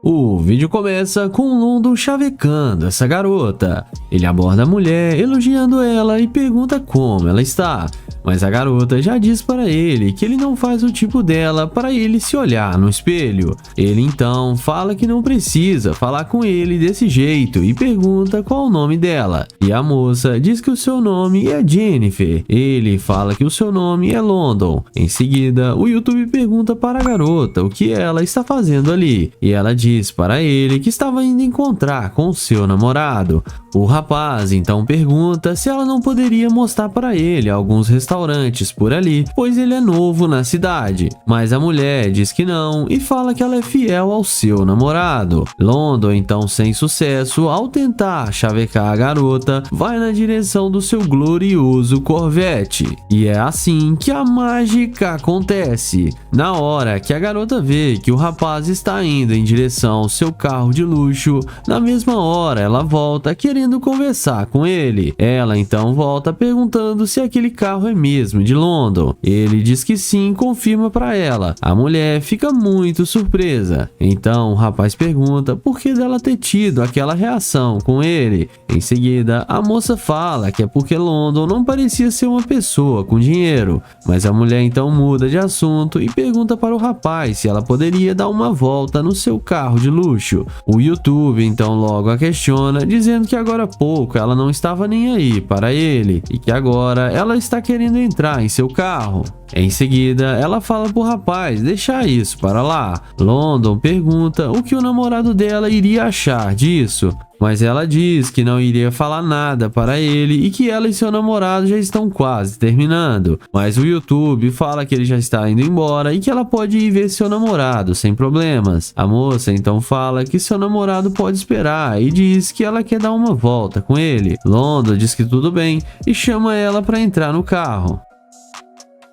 O vídeo começa com o London chavecando essa garota. Ele aborda a mulher, elogiando ela e pergunta como ela está. Mas a garota já diz para ele que ele não faz o tipo dela para ele se olhar no espelho. Ele então fala que não precisa falar com ele desse jeito e pergunta qual o nome dela. E a moça diz que o seu nome é Jennifer. Ele fala que o seu nome é London. Em seguida, o YouTube pergunta para a garota o que ela está fazendo ali. E ela diz para ele que estava indo encontrar com o seu namorado. O rapaz então pergunta se ela não poderia mostrar para ele alguns restaurantes por ali, pois ele é novo na cidade. Mas a mulher diz que não e fala que ela é fiel ao seu namorado. London então, sem sucesso, ao tentar chavecar a garota, vai na direção do seu glorioso Corvette. E é assim que a mágica acontece. Na hora que a garota vê que o rapaz está indo em direção ao seu carro de luxo, na mesma hora ela volta querendo conversar com ele. Ela então volta perguntando se aquele carro é mesmo de London. Ele diz que sim, confirma para ela. A mulher fica muito surpresa. Então o rapaz pergunta por que dela ter tido aquela reação com ele. Em seguida, a moça fala que é porque London não parecia ser uma pessoa com dinheiro. Mas a mulher então muda de assunto e pergunta para o rapaz se ela poderia dar uma volta no seu carro de luxo. O YouTube então logo a questiona, dizendo que agora há pouco ela não estava nem aí para ele e que agora ela está querendo entrar em seu carro. Em seguida, ela fala pro rapaz deixar isso para lá. London pergunta o que o namorado dela iria achar disso, mas ela diz que não iria falar nada para ele e que ela e seu namorado já estão quase terminando. Mas o YouTube fala que ele já está indo embora e que ela pode ir ver seu namorado sem problemas. A moça então fala que seu namorado pode esperar e diz que ela quer dar uma volta com ele. London diz que tudo bem e chama ela para entrar no carro.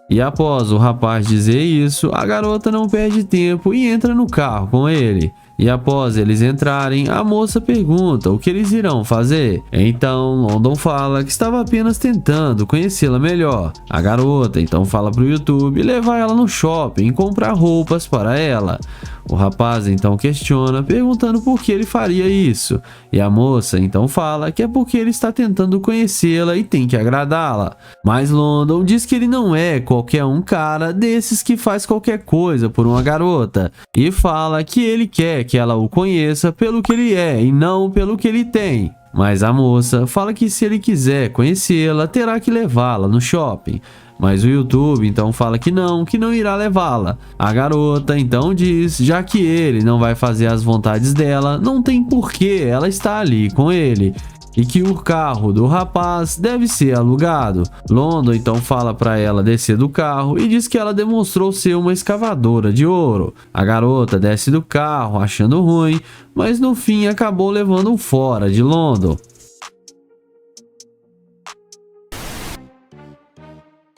E após o rapaz dizer isso, a garota não perde tempo e entra no carro com ele. E após eles entrarem, a moça pergunta o que eles irão fazer. Então London fala que estava apenas tentando conhecê-la melhor. A garota então fala para o YouTube levar ela no shopping e comprar roupas para ela. O rapaz então questiona, perguntando por que ele faria isso. E a moça então fala que é porque ele está tentando conhecê-la e tem que agradá-la. Mas London diz que ele não é qualquer um cara desses que faz qualquer coisa por uma garota. E fala que ele quer que ela o conheça pelo que ele é e não pelo que ele tem. Mas a moça fala que se ele quiser conhecê-la, terá que levá-la no shopping. Mas o YouTube então fala que não irá levá-la. A garota então diz, já que ele não vai fazer as vontades dela, não tem porquê ela estar ali com ele. E que o carro do rapaz deve ser alugado. London então fala para ela descer do carro e diz que ela demonstrou ser uma escavadora de ouro. A garota desce do carro achando ruim, mas no fim acabou levando fora de London.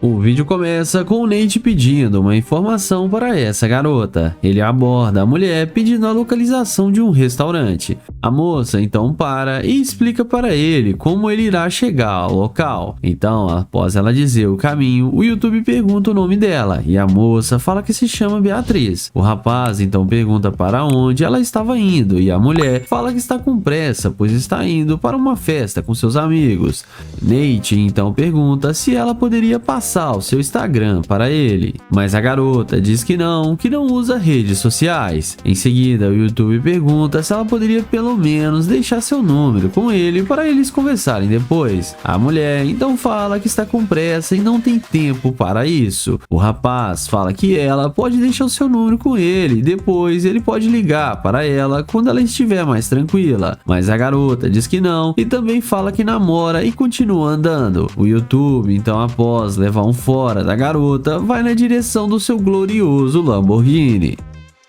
O vídeo começa com o Nate pedindo uma informação para essa garota. Ele aborda a mulher pedindo a localização de um restaurante. A moça então para e explica para ele como ele irá chegar ao local. Então, após ela dizer o caminho, o YouTube pergunta o nome dela e a moça fala que se chama Beatriz. O rapaz então pergunta para onde ela estava indo e a mulher fala que está com pressa, pois está indo para uma festa com seus amigos. Nate então pergunta se ela poderia passar o seu Instagram para ele, mas a garota diz que não usa redes sociais. Em seguida, o YouTube pergunta se ela poderia pelo menos deixar seu número com ele para eles conversarem depois. A mulher então fala que está com pressa e não tem tempo para isso. O rapaz fala que ela pode deixar o seu número com ele e depois ele pode ligar para ela quando ela estiver mais tranquila, mas a garota diz que não e também fala que namora e continua andando. O YouTube então, após levar um fora da garota, vai na direção do seu glorioso Lamborghini.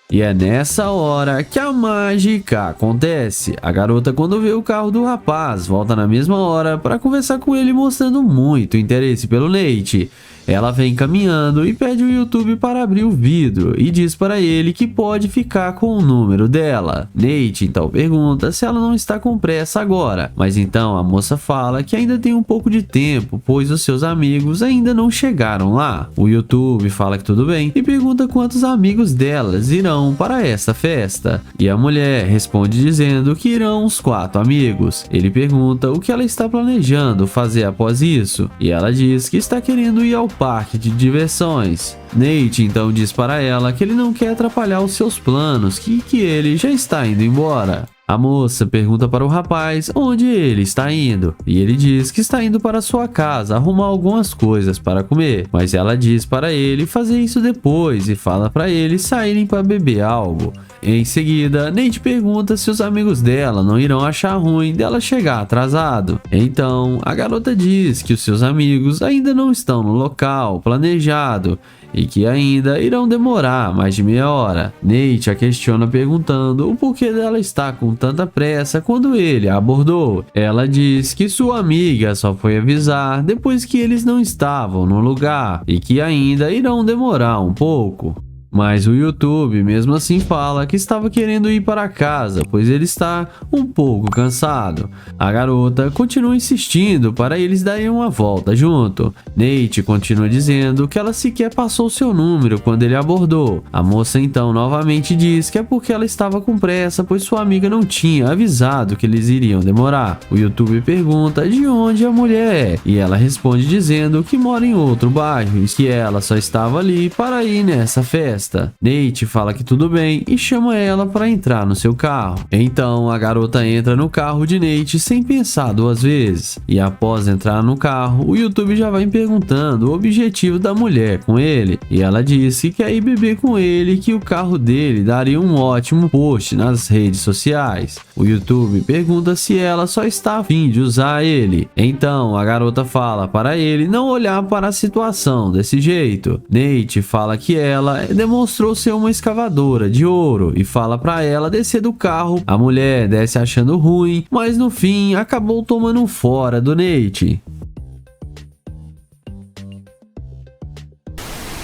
E é nessa hora que a mágica acontece. A garota, quando vê o carro do rapaz, volta na mesma hora para conversar com ele, mostrando muito interesse pelo Nate. Ela vem caminhando e pede o YouTube para abrir o vidro e diz para ele que pode ficar com o número dela. Nate então pergunta se ela não está com pressa agora, mas então a moça fala que ainda tem um pouco de tempo, pois os seus amigos ainda não chegaram lá. O YouTube fala que tudo bem e pergunta quantos amigos delas irão para essa festa. E a mulher responde dizendo que irão uns 4 amigos. Ele pergunta o que ela está planejando fazer após isso, e ela diz que está querendo ir ao parque de diversões. Nate então diz para ela que ele não quer atrapalhar os seus planos, que ele já está indo embora. A moça pergunta para o rapaz onde ele está indo, e ele diz que está indo para sua casa arrumar algumas coisas para comer, mas ela diz para ele fazer isso depois e fala para eles saírem para beber algo. Em seguida, Nate pergunta se os amigos dela não irão achar ruim dela chegar atrasado. Então, a garota diz que os seus amigos ainda não estão no local planejado e que ainda irão demorar mais de meia hora. Nate a questiona perguntando o porquê dela estar com tanta pressa quando ele a abordou. Ela diz que sua amiga só foi avisar depois que eles não estavam no lugar e que ainda irão demorar um pouco. Mas o YouTube mesmo assim fala que estava querendo ir para casa, pois ele está um pouco cansado. A garota continua insistindo para eles darem uma volta junto. Nate continua dizendo que ela sequer passou seu número quando ele abordou. A moça então novamente diz que é porque ela estava com pressa, pois sua amiga não tinha avisado que eles iriam demorar. O YouTube pergunta de onde a mulher é, e ela responde dizendo que mora em outro bairro e que ela só estava ali para ir nessa festa. Nate fala que tudo bem e chama ela para entrar no seu carro. Então a garota entra no carro de Nate sem pensar 2 vezes. E após entrar no carro, o YouTube já vai perguntando o objetivo da mulher com ele. E ela disse que quer ir beber com ele e que o carro dele daria um ótimo post nas redes sociais. O YouTube pergunta se ela só está a fim de usar ele. Então a garota fala para ele não olhar para a situação desse jeito. Nate fala que ela demonstrou ser uma escavadora de ouro e fala para ela descer do carro. A mulher desce achando ruim, mas no fim acabou tomando um fora do Nate.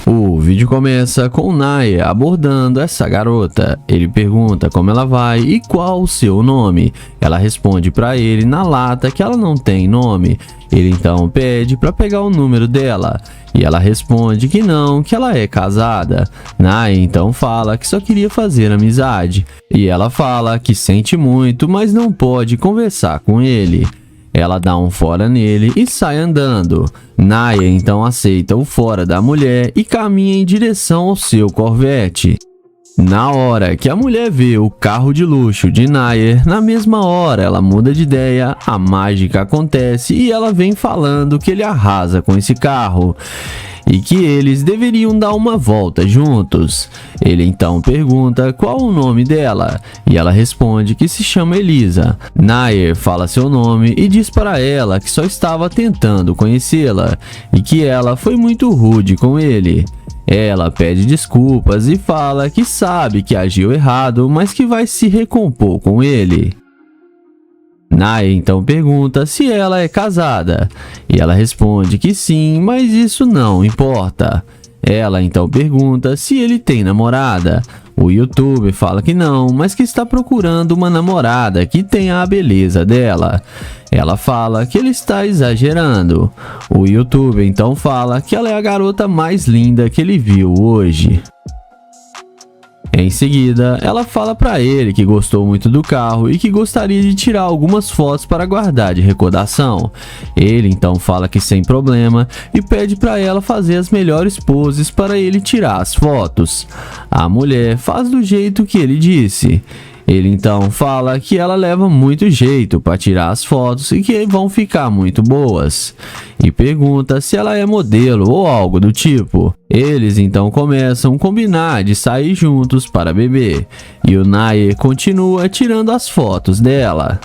O vídeo começa com Naya abordando essa garota. Ele pergunta como ela vai e qual o seu nome. Ela responde para ele na lata que ela não tem nome. Ele então pede para pegar o número dela e ela responde que não, que ela é casada. Naya então fala que só queria fazer amizade e ela fala que sente muito, mas não pode conversar com ele. Ela dá um fora nele e sai andando. Naya então aceita o fora da mulher e caminha em direção ao seu Corvette. Na hora que a mulher vê o carro de luxo de Naya, na mesma hora ela muda de ideia, a mágica acontece e ela vem falando que ele arrasa com esse carro e que eles deveriam dar uma volta juntos. Ele então pergunta qual o nome dela e ela responde que se chama Elisa. Nair fala seu nome e diz para ela que só estava tentando conhecê-la e que ela foi muito rude com ele. Ela pede desculpas e fala que sabe que agiu errado, mas que vai se recompor com ele. Naya então pergunta se ela é casada, e ela responde que sim, mas isso não importa. Ela então pergunta se ele tem namorada. O YouTube fala que não, mas que está procurando uma namorada que tenha a beleza dela. Ela fala que ele está exagerando. O YouTube então fala que ela é a garota mais linda que ele viu hoje. Em seguida, ela fala para ele que gostou muito do carro e que gostaria de tirar algumas fotos para guardar de recordação. Ele então fala que sem problema e pede para ela fazer as melhores poses para ele tirar as fotos. A mulher faz do jeito que ele disse. Ele então fala que ela leva muito jeito para tirar as fotos e que vão ficar muito boas. E pergunta se ela é modelo ou algo do tipo. Eles então começam a combinar de sair juntos para beber. E o Nair continua tirando as fotos dela.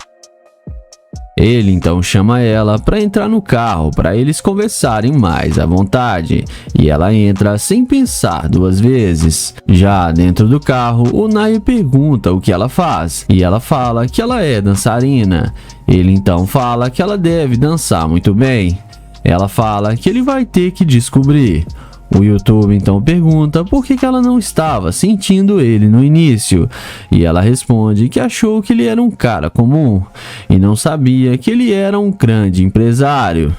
Ele então chama ela para entrar no carro para eles conversarem mais à vontade, e ela entra sem pensar 2 vezes. Já dentro do carro, o Nair pergunta o que ela faz, e ela fala que ela é dançarina. Ele então fala que ela deve dançar muito bem. Ela fala que ele vai ter que descobrir. O YouTube então pergunta por que ela não estava sentindo ele no início, e ela responde que achou que ele era um cara comum e não sabia que ele era um grande empresário.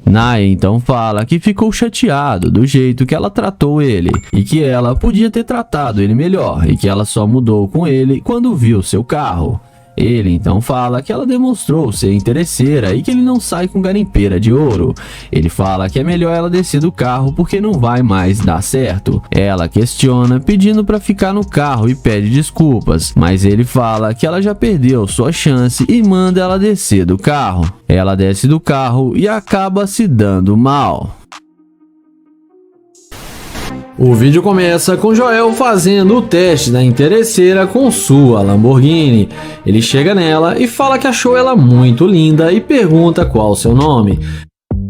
Nai então fala que ficou chateado do jeito que ela tratou ele e que ela podia ter tratado ele melhor e que ela só mudou com ele quando viu seu carro. Ele então fala que ela demonstrou ser interesseira e que ele não sai com garimpeira de ouro. Ele fala que é melhor ela descer do carro porque não vai mais dar certo. Ela questiona pedindo para ficar no carro e pede desculpas, mas ele fala que ela já perdeu sua chance e manda ela descer do carro. Ela desce do carro e acaba se dando mal. O vídeo começa com Joel fazendo o teste da interesseira com sua Lamborghini. Ele chega nela e fala que achou ela muito linda e pergunta qual o seu nome.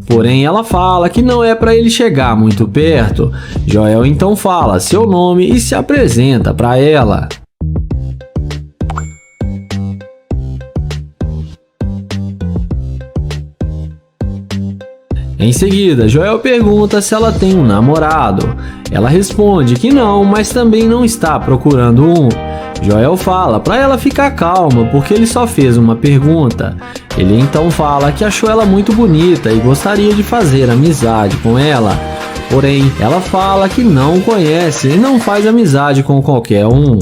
Porém, ela fala que não é para ele chegar muito perto. Joel então fala seu nome e se apresenta para ela. Em seguida, Joel pergunta se ela tem um namorado. Ela responde que não, mas também não está procurando um. Joel fala para ela ficar calma porque ele só fez uma pergunta. Ele então fala que achou ela muito bonita e gostaria de fazer amizade com ela. Porém, ela fala que não conhece e não faz amizade com qualquer um.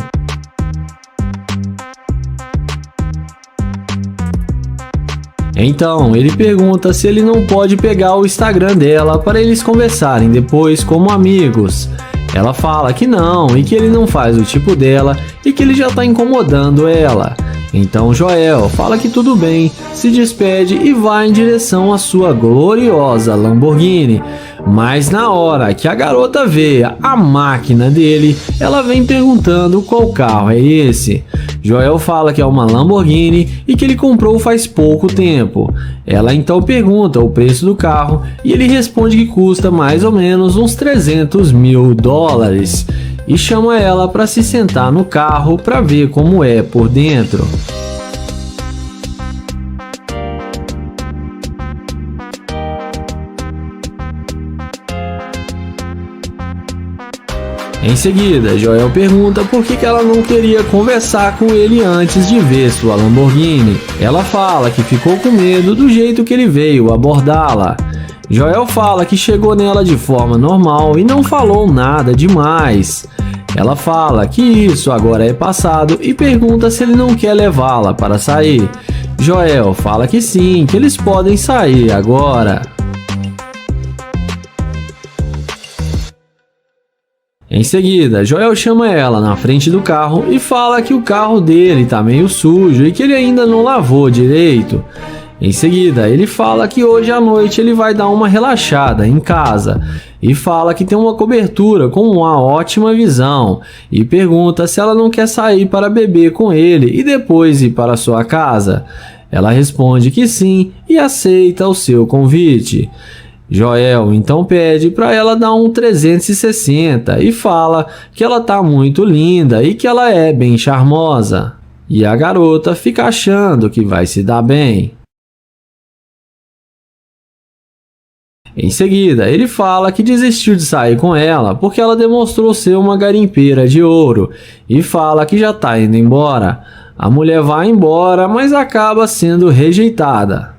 Então, ele pergunta se ele não pode pegar o Instagram dela para eles conversarem depois como amigos. Ela fala que não e que ele não faz o tipo dela e que ele já está incomodando ela. Então Joel fala que tudo bem, se despede e vai em direção à sua gloriosa Lamborghini. Mas na hora que a garota vê a máquina dele, ela vem perguntando qual carro é esse. Joel fala que é uma Lamborghini e que ele comprou faz pouco tempo. Ela então pergunta o preço do carro e ele responde que custa mais ou menos uns 300 mil dólares. E chama ela para se sentar no carro para ver como é por dentro. Em seguida, Joel pergunta por que ela não queria conversar com ele antes de ver sua Lamborghini. Ela fala que ficou com medo do jeito que ele veio abordá-la. Joel fala que chegou nela de forma normal e não falou nada demais. Ela fala que isso agora é passado e pergunta se ele não quer levá-la para sair. Joel fala que sim, que eles podem sair agora. Em seguida, Joel chama ela na frente do carro e fala que o carro dele tá meio sujo e que ele ainda não lavou direito. Em seguida, ele fala que hoje à noite ele vai dar uma relaxada em casa e fala que tem uma cobertura com uma ótima visão e pergunta se ela não quer sair para beber com ele e depois ir para sua casa. Ela responde que sim e aceita o seu convite. Joel então pede para ela dar um 360 e fala que ela tá muito linda e que ela é bem charmosa. E a garota fica achando que vai se dar bem. Em seguida, ele fala que desistiu de sair com ela porque ela demonstrou ser uma garimpeira de ouro e fala que já está indo embora. A mulher vai embora, mas acaba sendo rejeitada.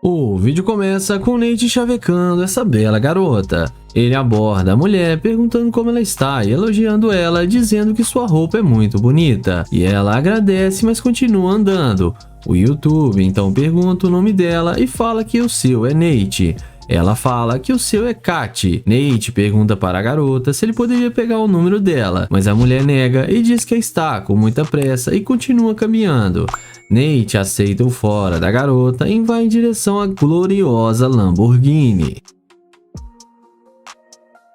O vídeo começa com Nate chavecando essa bela garota. Ele aborda a mulher perguntando como ela está e elogiando ela, dizendo que sua roupa é muito bonita. E ela agradece, mas continua andando. O YouTube então pergunta o nome dela e fala que o seu é Nate. Ela fala que o seu é Kat. Nate pergunta para a garota se ele poderia pegar o número dela, mas a mulher nega e diz que está com muita pressa e continua caminhando. Nate aceita o fora da garota e vai em direção à gloriosa Lamborghini.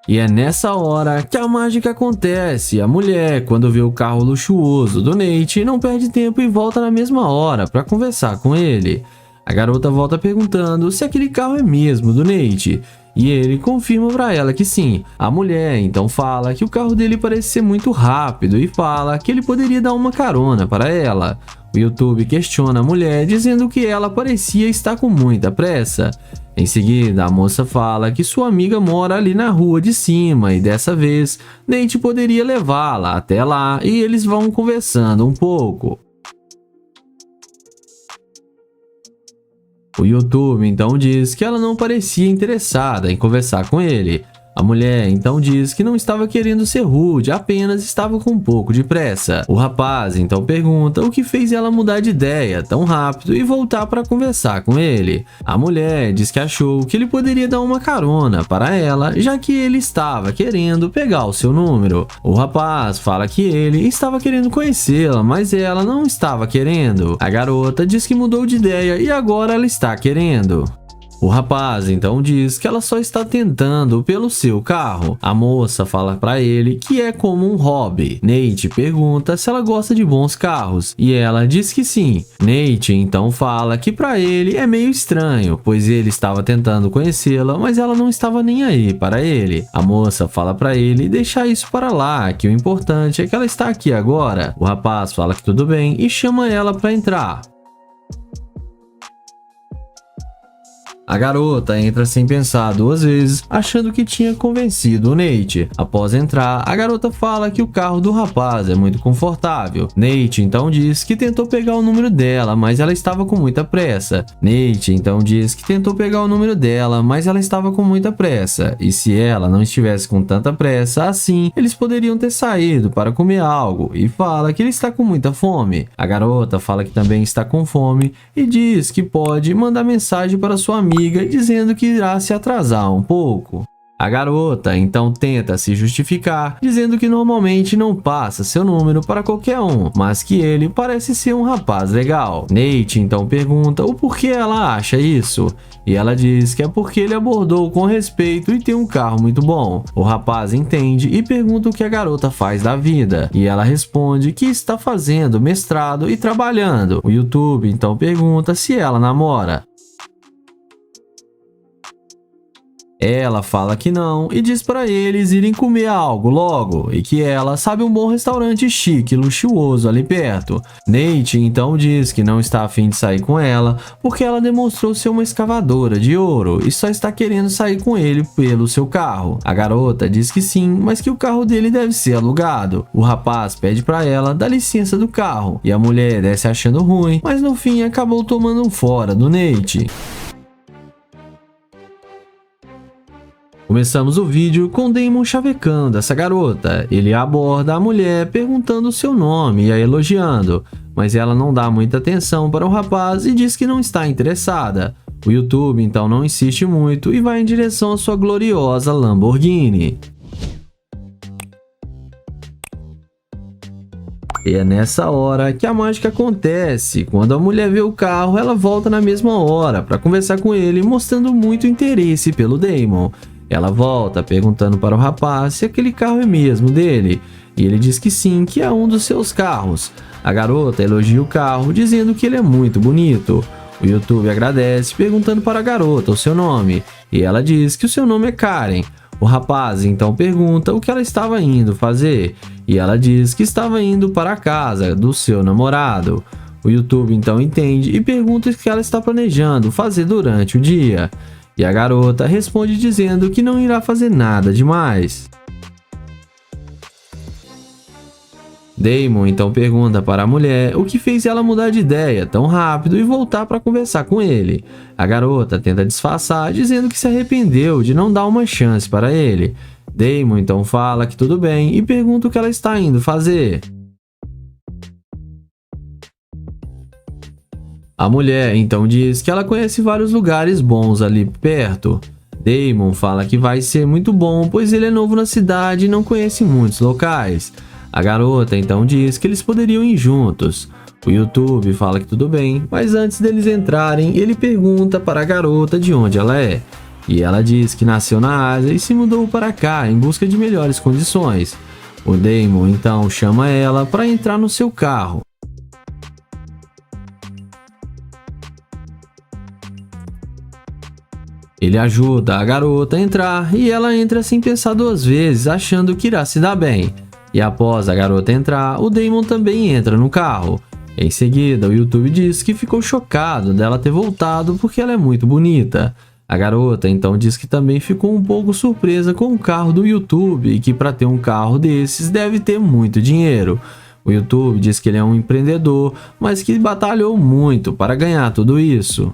E é nessa hora que a mágica acontece. A mulher, quando vê o carro luxuoso do Nate, não perde tempo e volta na mesma hora para conversar com ele. A garota volta perguntando se aquele carro é mesmo do Nate. E ele confirma para ela que sim. A mulher então fala que o carro dele parece ser muito rápido e fala que ele poderia dar uma carona para ela. O YouTube questiona a mulher, dizendo que ela parecia estar com muita pressa. Em seguida, a moça fala que sua amiga mora ali na rua de cima e dessa vez Nate poderia levá-la até lá e eles vão conversando um pouco. O YouTube então diz que ela não parecia interessada em conversar com ele. A mulher então diz que não estava querendo ser rude, apenas estava com um pouco de pressa. O rapaz então pergunta o que fez ela mudar de ideia tão rápido e voltar para conversar com ele. A mulher diz que achou que ele poderia dar uma carona para ela, já que ele estava querendo pegar o seu número. O rapaz fala que ele estava querendo conhecê-la, mas ela não estava querendo. A garota diz que mudou de ideia e agora ela está querendo. O rapaz então diz que ela só está tentando pelo seu carro. A moça fala para ele que é como um hobby. Nate pergunta se ela gosta de bons carros e ela diz que sim. Nate então fala que para ele é meio estranho, pois ele estava tentando conhecê-la, mas ela não estava nem aí para ele. A moça fala para ele deixar isso para lá, que o importante é que ela está aqui agora. O rapaz fala que tudo bem e chama ela para entrar. A garota entra sem pensar duas vezes, achando que tinha convencido o Nate. Após entrar, a garota fala que o carro do rapaz é muito confortável. Nate então diz que tentou pegar o número dela, mas ela estava com muita pressa. Nate então diz que tentou pegar o número dela, mas ela estava com muita pressa. E se ela não estivesse com tanta pressa assim, eles poderiam ter saído para comer algo. E fala que ele está com muita fome. A garota fala que também está com fome e diz que pode mandar mensagem para sua amiga dizendo que irá se atrasar um pouco. A garota então tenta se justificar, dizendo que normalmente não passa seu número para qualquer um, mas que ele parece ser um rapaz legal. Nate então pergunta o porquê ela acha isso, e ela diz que é porque ele abordou com respeito e tem um carro muito bom. O rapaz entende e pergunta o que a garota faz da vida, e ela responde que está fazendo mestrado e trabalhando. O YouTube então pergunta se ela namora. Ela fala que não e diz para eles irem comer algo logo e que ela sabe um bom restaurante chique e luxuoso ali perto. Nate então diz que não está a fim de sair com ela porque ela demonstrou ser uma escavadora de ouro e só está querendo sair com ele pelo seu carro. A garota diz que sim, mas que o carro dele deve ser alugado. O rapaz pede para ela dar licença do carro e a mulher desce achando ruim, mas no fim acabou tomando um fora do Nate. Começamos o vídeo com Damon chavecando essa garota. Ele aborda a mulher perguntando o seu nome e a elogiando, mas ela não dá muita atenção para o rapaz e diz que não está interessada. O YouTube então não insiste muito e vai em direção à sua gloriosa Lamborghini. E é nessa hora que a mágica acontece. Quando a mulher vê o carro, ela volta na mesma hora para conversar com ele, mostrando muito interesse pelo Damon. Ela volta perguntando para o rapaz se aquele carro é mesmo dele, e ele diz que sim, que é um dos seus carros. A garota elogia o carro, dizendo que ele é muito bonito. O YouTube agradece, perguntando para a garota o seu nome, e ela diz que o seu nome é Karen. O rapaz então pergunta o que ela estava indo fazer, e ela diz que estava indo para a casa do seu namorado. O YouTube então entende e pergunta o que ela está planejando fazer durante o dia. E a garota responde dizendo que não irá fazer nada demais. Damon então pergunta para a mulher o que fez ela mudar de ideia tão rápido e voltar para conversar com ele. A garota tenta disfarçar, dizendo que se arrependeu de não dar uma chance para ele. Damon então fala que tudo bem e pergunta o que ela está indo fazer. A mulher então diz que ela conhece vários lugares bons ali perto. Damon fala que vai ser muito bom, pois ele é novo na cidade e não conhece muitos locais. A garota então diz que eles poderiam ir juntos. O YouTube fala que tudo bem, mas antes deles entrarem, ele pergunta para a garota de onde ela é. E ela diz que nasceu na Ásia e se mudou para cá em busca de melhores condições. O Damon então chama ela para entrar no seu carro. Ele ajuda a garota a entrar e ela entra sem pensar duas vezes, achando que irá se dar bem. E após a garota entrar, o Damon também entra no carro. Em seguida, o YouTube diz que ficou chocado dela ter voltado porque ela é muito bonita. A garota então diz que também ficou um pouco surpresa com o carro do YouTube e que para ter um carro desses deve ter muito dinheiro. O YouTube diz que ele é um empreendedor, mas que batalhou muito para ganhar tudo isso.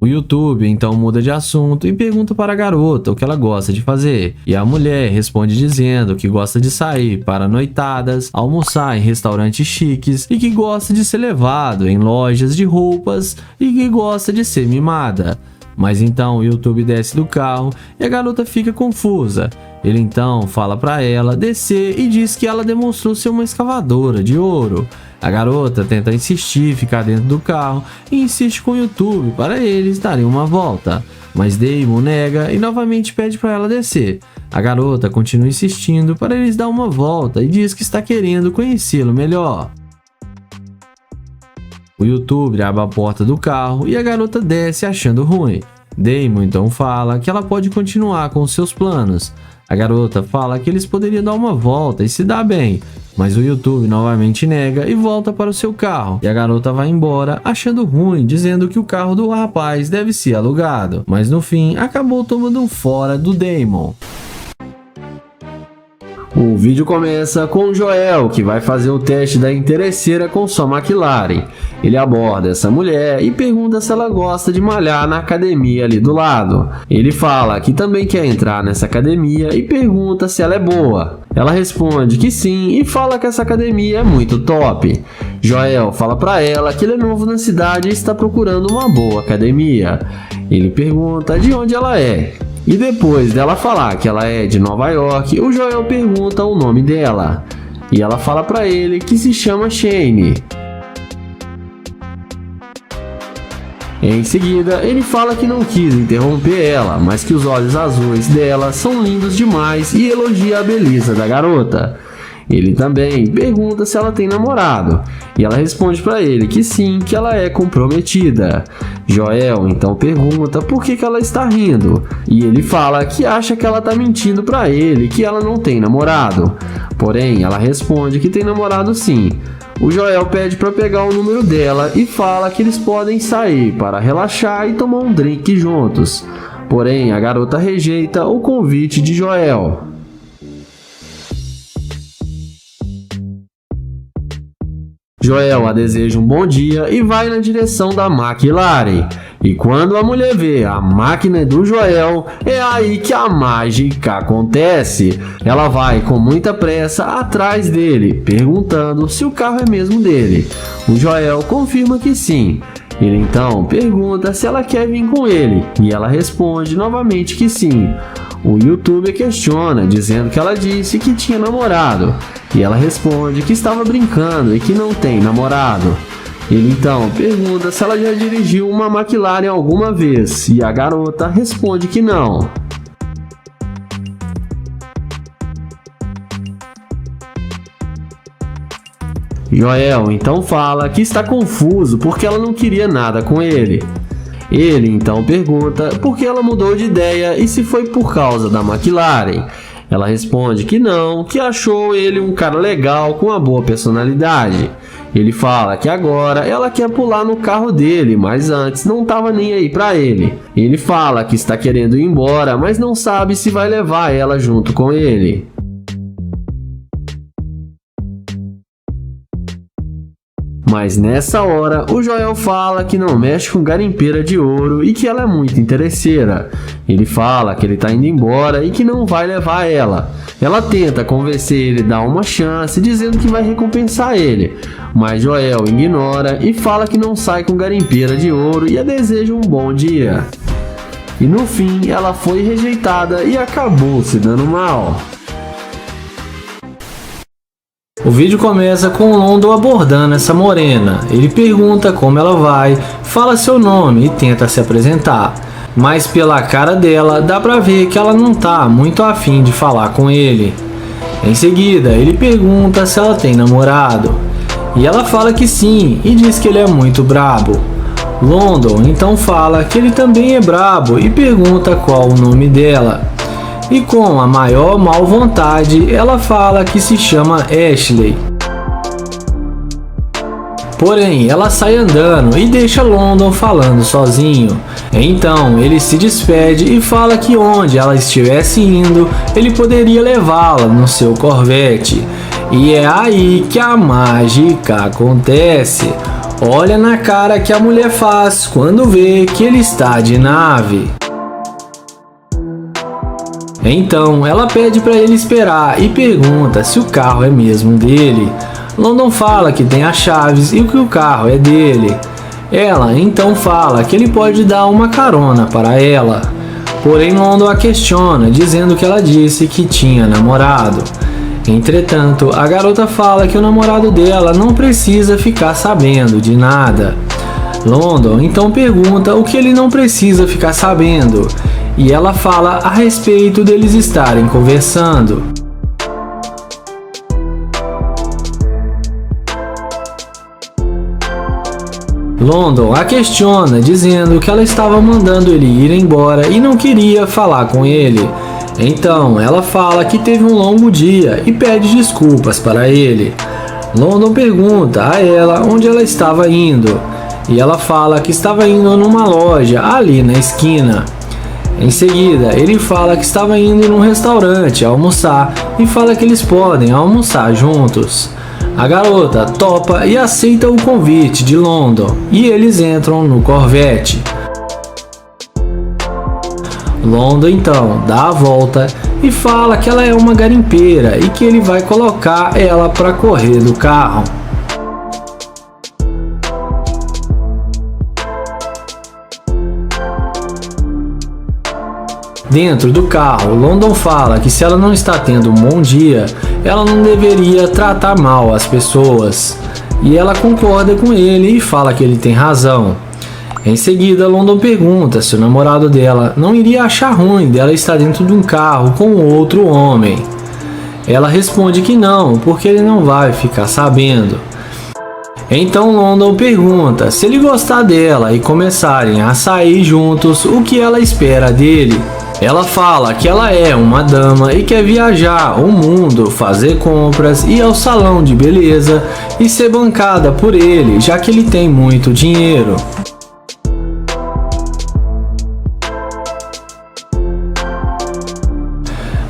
O YouTube então muda de assunto e pergunta para a garota o que ela gosta de fazer. E a mulher responde dizendo que gosta de sair para noitadas, almoçar em restaurantes chiques e que gosta de ser levado em lojas de roupas e que gosta de ser mimada. Mas então o YouTube desce do carro e a garota fica confusa. Ele então fala para ela descer e diz que ela demonstrou ser uma escavadora de ouro. A garota tenta insistir ficar dentro do carro e insiste com o YouTube para eles darem uma volta. Mas Damon nega e novamente pede para ela descer. A garota continua insistindo para eles dar uma volta e diz que está querendo conhecê-lo melhor. O YouTube abre a porta do carro e a garota desce achando ruim. Damon então fala que ela pode continuar com seus planos. A garota fala que eles poderiam dar uma volta e se dar bem, mas o YouTube novamente nega e volta para o seu carro. E a garota vai embora achando ruim, dizendo que o carro do rapaz deve ser alugado. Mas no fim, acabou tomando um fora do Damon. O vídeo começa com o Joel, que vai fazer o teste da interesseira com sua McLaren. Ele aborda essa mulher e pergunta se ela gosta de malhar na academia ali do lado. Ele fala que também quer entrar nessa academia e pergunta se ela é boa. Ela responde que sim e fala que essa academia é muito top. Joel fala para ela que ele é novo na cidade e está procurando uma boa academia. Ele pergunta de onde ela é. E depois dela falar que ela é de Nova York, o Joel pergunta o nome dela. E ela fala pra ele que se chama Shane. Em seguida, ele fala que não quis interromper ela, mas que os olhos azuis dela são lindos demais e elogia a beleza da garota. Ele também pergunta se ela tem namorado, e ela responde para ele que sim, que ela é comprometida. Joel então pergunta por que ela está rindo, e ele fala que acha que ela está mentindo para ele, que ela não tem namorado. Porém, ela responde que tem namorado sim. O Joel pede para pegar o número dela e fala que eles podem sair para relaxar e tomar um drink juntos. Porém, a garota rejeita o convite de Joel. Joel a deseja um bom dia e vai na direção da McLaren. E quando a mulher vê a máquina do Joel, é aí que a mágica acontece. Ela vai com muita pressa atrás dele, perguntando se o carro é mesmo dele. O Joel confirma que sim. Ele então pergunta se ela quer vir com ele, e ela responde novamente que sim. O YouTuber questiona, dizendo que ela disse que tinha namorado, e ela responde que estava brincando e que não tem namorado. Ele então pergunta se ela já dirigiu uma McLaren alguma vez, e a garota responde que não. Joel então fala que está confuso porque ela não queria nada com ele. Ele então pergunta por que ela mudou de ideia e se foi por causa da McLaren. Ela responde que não, que achou ele um cara legal com uma boa personalidade. Ele fala que agora ela quer pular no carro dele, mas antes não estava nem aí para ele. Ele fala que está querendo ir embora, mas não sabe se vai levar ela junto com ele. Mas nessa hora, o Joel fala que não mexe com garimpeira de ouro e que ela é muito interesseira. Ele fala que ele tá indo embora e que não vai levar ela. Ela tenta convencer ele a dar uma chance, dizendo que vai recompensar ele. Mas Joel ignora e fala que não sai com garimpeira de ouro e a deseja um bom dia. E no fim, ela foi rejeitada e acabou se dando mal. O vídeo começa com o London abordando essa morena. Ele pergunta como ela vai, fala seu nome e tenta se apresentar. Mas pela cara dela, dá pra ver que ela não tá muito afim de falar com ele. Em seguida, ele pergunta se ela tem namorado. E ela fala que sim, e diz que ele é muito brabo. London então fala que ele também é brabo e pergunta qual o nome dela. E com a maior mal vontade, ela fala que se chama Ashley. Porém, ela sai andando e deixa London falando sozinho. Então, ele se despede e fala que onde ela estivesse indo, ele poderia levá-la no seu Corvette. E é aí que a mágica acontece. Olha na cara que a mulher faz quando vê que ele está de nave. Então, ela pede para ele esperar e pergunta se o carro é mesmo dele. London fala que tem as chaves e que o carro é dele. Ela então fala que ele pode dar uma carona para ela. Porém, London a questiona, dizendo que ela disse que tinha namorado. Entretanto, a garota fala que o namorado dela não precisa ficar sabendo de nada. London então pergunta o que ele não precisa ficar sabendo. E ela fala a respeito deles estarem conversando. London a questiona, dizendo que ela estava mandando ele ir embora e não queria falar com ele. Então ela fala que teve um longo dia e pede desculpas para ele. London pergunta a ela onde ela estava indo e ela fala que estava indo numa loja ali na esquina. Em seguida, ele fala que estava indo num restaurante almoçar e fala que eles podem almoçar juntos. A garota topa e aceita o convite de London e eles entram no Corvette. London então dá a volta e fala que ela é uma garimpeira e que ele vai colocar ela para correr do carro. Dentro do carro, London fala que se ela não está tendo um bom dia, ela não deveria tratar mal as pessoas. E ela concorda com ele e fala que ele tem razão. Em seguida, London pergunta se o namorado dela não iria achar ruim dela estar dentro de um carro com outro homem. Ela responde que não, porque ele não vai ficar sabendo. Então London pergunta se ele gostar dela e começarem a sair juntos, o que ela espera dele. Ela fala que ela é uma dama e quer viajar o mundo, fazer compras, ir ao salão de beleza e ser bancada por ele, já que ele tem muito dinheiro.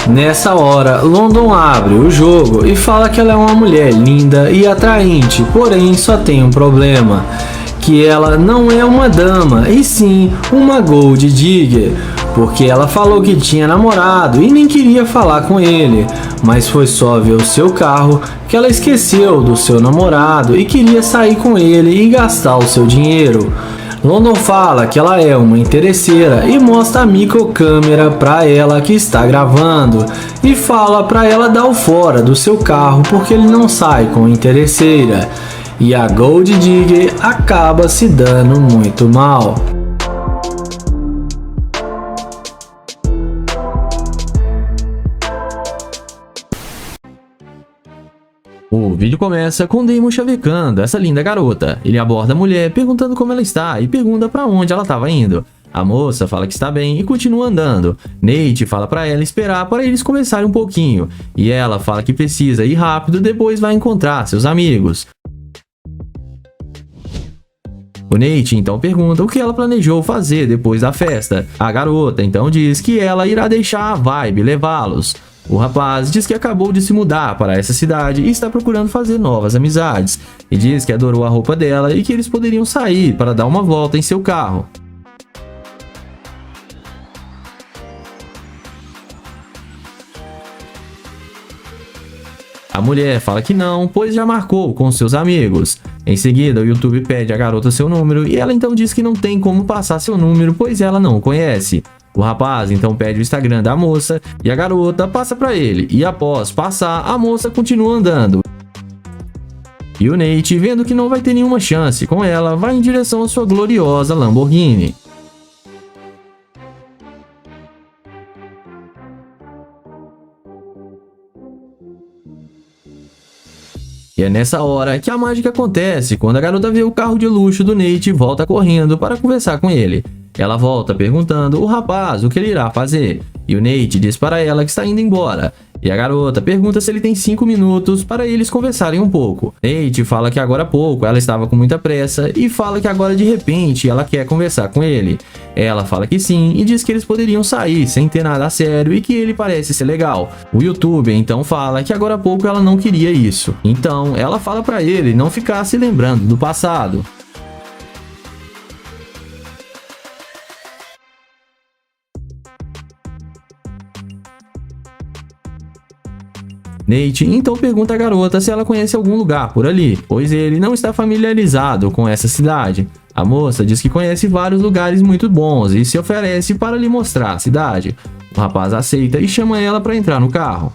Nessa hora, London abre o jogo e fala que ela é uma mulher linda e atraente, porém só tem um problema, que ela não é uma dama, e sim uma gold digger, porque ela falou que tinha namorado e nem queria falar com ele, mas foi só ver o seu carro que ela esqueceu do seu namorado e queria sair com ele e gastar o seu dinheiro. London fala que ela é uma interesseira e mostra a microcâmera para ela que está gravando e fala para ela dar o fora do seu carro porque ele não sai com interesseira. E a Gold Digger acaba se dando muito mal. O vídeo começa com Damon chavecando essa linda garota. Ele aborda a mulher perguntando como ela está e pergunta para onde ela estava indo. A moça fala que está bem e continua andando. Nate fala para ela esperar para eles conversarem um pouquinho. E ela fala que precisa ir rápido, depois vai encontrar seus amigos. O Nate então pergunta o que ela planejou fazer depois da festa. A garota então diz que ela irá deixar a Vibe levá-los. O rapaz diz que acabou de se mudar para essa cidade e está procurando fazer novas amizades. E diz que adorou a roupa dela e que eles poderiam sair para dar uma volta em seu carro. A mulher fala que não, pois já marcou com seus amigos. Em seguida, o YouTube pede à garota seu número e ela então diz que não tem como passar seu número, pois ela não o conhece. O rapaz então pede o Instagram da moça e a garota passa para ele, e após passar, a moça continua andando. E o Nate, vendo que não vai ter nenhuma chance com ela, vai em direção à sua gloriosa Lamborghini. E é nessa hora que a mágica acontece, quando a garota vê o carro de luxo do Nate e volta correndo para conversar com ele. Ela volta perguntando o rapaz o que ele irá fazer, e o Nate diz para ela que está indo embora. E a garota pergunta se ele tem 5 minutos para eles conversarem um pouco. Nate fala que agora há pouco ela estava com muita pressa e fala que agora de repente ela quer conversar com ele. Ela fala que sim e diz que eles poderiam sair sem ter nada a sério e que ele parece ser legal. O youtuber então fala que agora há pouco ela não queria isso. Então ela fala para ele não ficar se lembrando do passado. Nate então pergunta à garota se ela conhece algum lugar por ali, pois ele não está familiarizado com essa cidade. A moça diz que conhece vários lugares muito bons e se oferece para lhe mostrar a cidade. O rapaz aceita e chama ela para entrar no carro.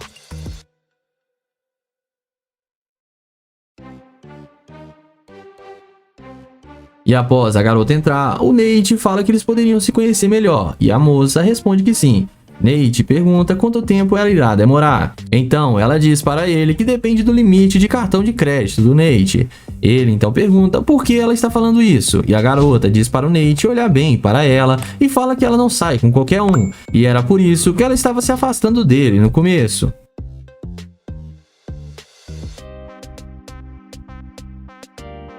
E após a garota entrar, o Nate fala que eles poderiam se conhecer melhor, e a moça responde que sim. Nate pergunta quanto tempo ela irá demorar. Então ela diz para ele que depende do limite de cartão de crédito do Nate. Ele então pergunta por que ela está falando isso, e a garota diz para o Nate olhar bem para ela e fala que ela não sai com qualquer um, e era por isso que ela estava se afastando dele no começo.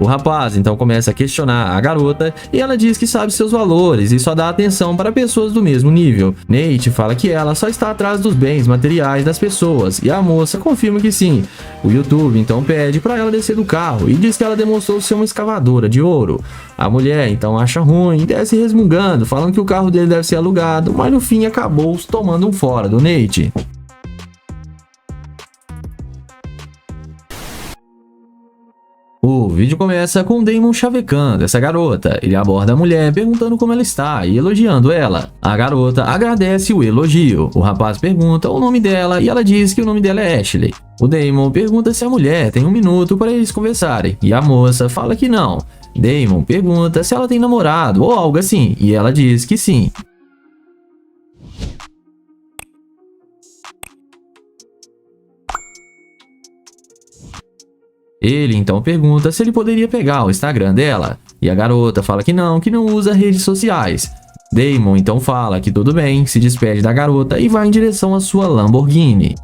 O rapaz então começa a questionar a garota e ela diz que sabe seus valores e só dá atenção para pessoas do mesmo nível. Nate fala que ela só está atrás dos bens materiais das pessoas e a moça confirma que sim. O YouTube então pede para ela descer do carro e diz que ela demonstrou ser uma escavadora de ouro. A mulher então acha ruim e desce resmungando, falando que o carro dele deve ser alugado, mas no fim acabou tomando um fora do Nate. O vídeo começa com o Damon chavecando essa garota. Ele aborda a mulher perguntando como ela está e elogiando ela. A garota agradece o elogio. O rapaz pergunta o nome dela e ela diz que o nome dela é Ashley. O Damon pergunta se a mulher tem 1 minuto para eles conversarem e a moça fala que não. Damon pergunta se ela tem namorado ou algo assim e ela diz que sim. Ele então pergunta se ele poderia pegar o Instagram dela, e a garota fala que não usa redes sociais. Damon então fala que tudo bem, se despede da garota e vai em direção à sua Lamborghini.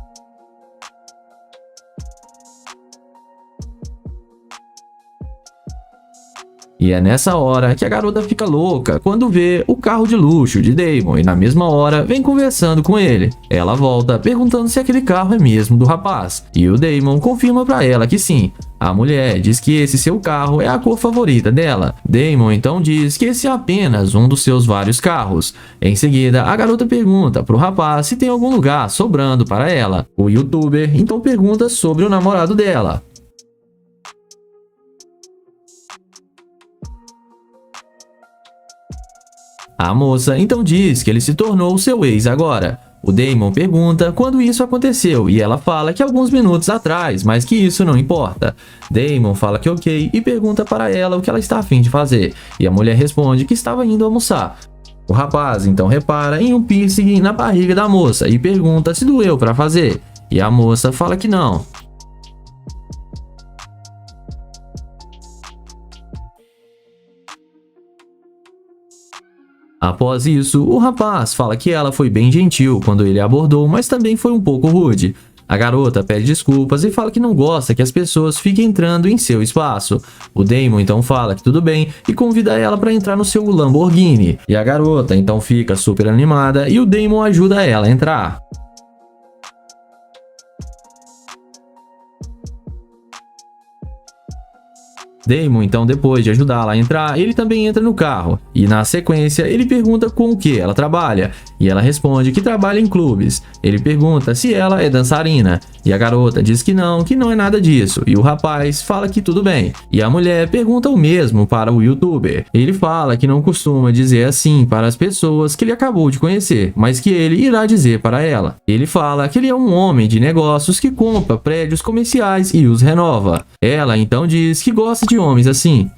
E é nessa hora que a garota fica louca quando vê o carro de luxo de Damon e na mesma hora vem conversando com ele. Ela volta perguntando se aquele carro é mesmo do rapaz e o Damon confirma para ela que sim. A mulher diz que esse seu carro é a cor favorita dela. Damon então diz que esse é apenas um dos seus vários carros. Em seguida, a garota pergunta para o rapaz se tem algum lugar sobrando para ela. O youtuber então pergunta sobre o namorado dela. A moça então diz que ele se tornou seu ex agora. O Damon pergunta quando isso aconteceu e ela fala que alguns minutos atrás, mas que isso não importa. Damon fala que ok e pergunta para ela o que ela está a fim de fazer, e a mulher responde que estava indo almoçar. O rapaz então repara em um piercing na barriga da moça e pergunta se doeu para fazer, e a moça fala que não. Após isso, o rapaz fala que ela foi bem gentil quando ele a abordou, mas também foi um pouco rude. A garota pede desculpas e fala que não gosta que as pessoas fiquem entrando em seu espaço. O Damon então fala que tudo bem e convida ela para entrar no seu Lamborghini. E a garota então fica super animada e o Damon ajuda ela a entrar. Damon então, depois de ajudá-la a entrar, ele também entra no carro e na sequência ele pergunta com o que ela trabalha e ela responde que trabalha em clubes. Ele pergunta se ela é dançarina e a garota diz que não é nada disso e o rapaz fala que tudo bem. E a mulher pergunta o mesmo para o youtuber. Ele fala que não costuma dizer assim para as pessoas que ele acabou de conhecer, mas que ele irá dizer para ela. Ele fala que ele é um homem de negócios que compra prédios comerciais e os renova. Ela então diz que gosta de homens assim.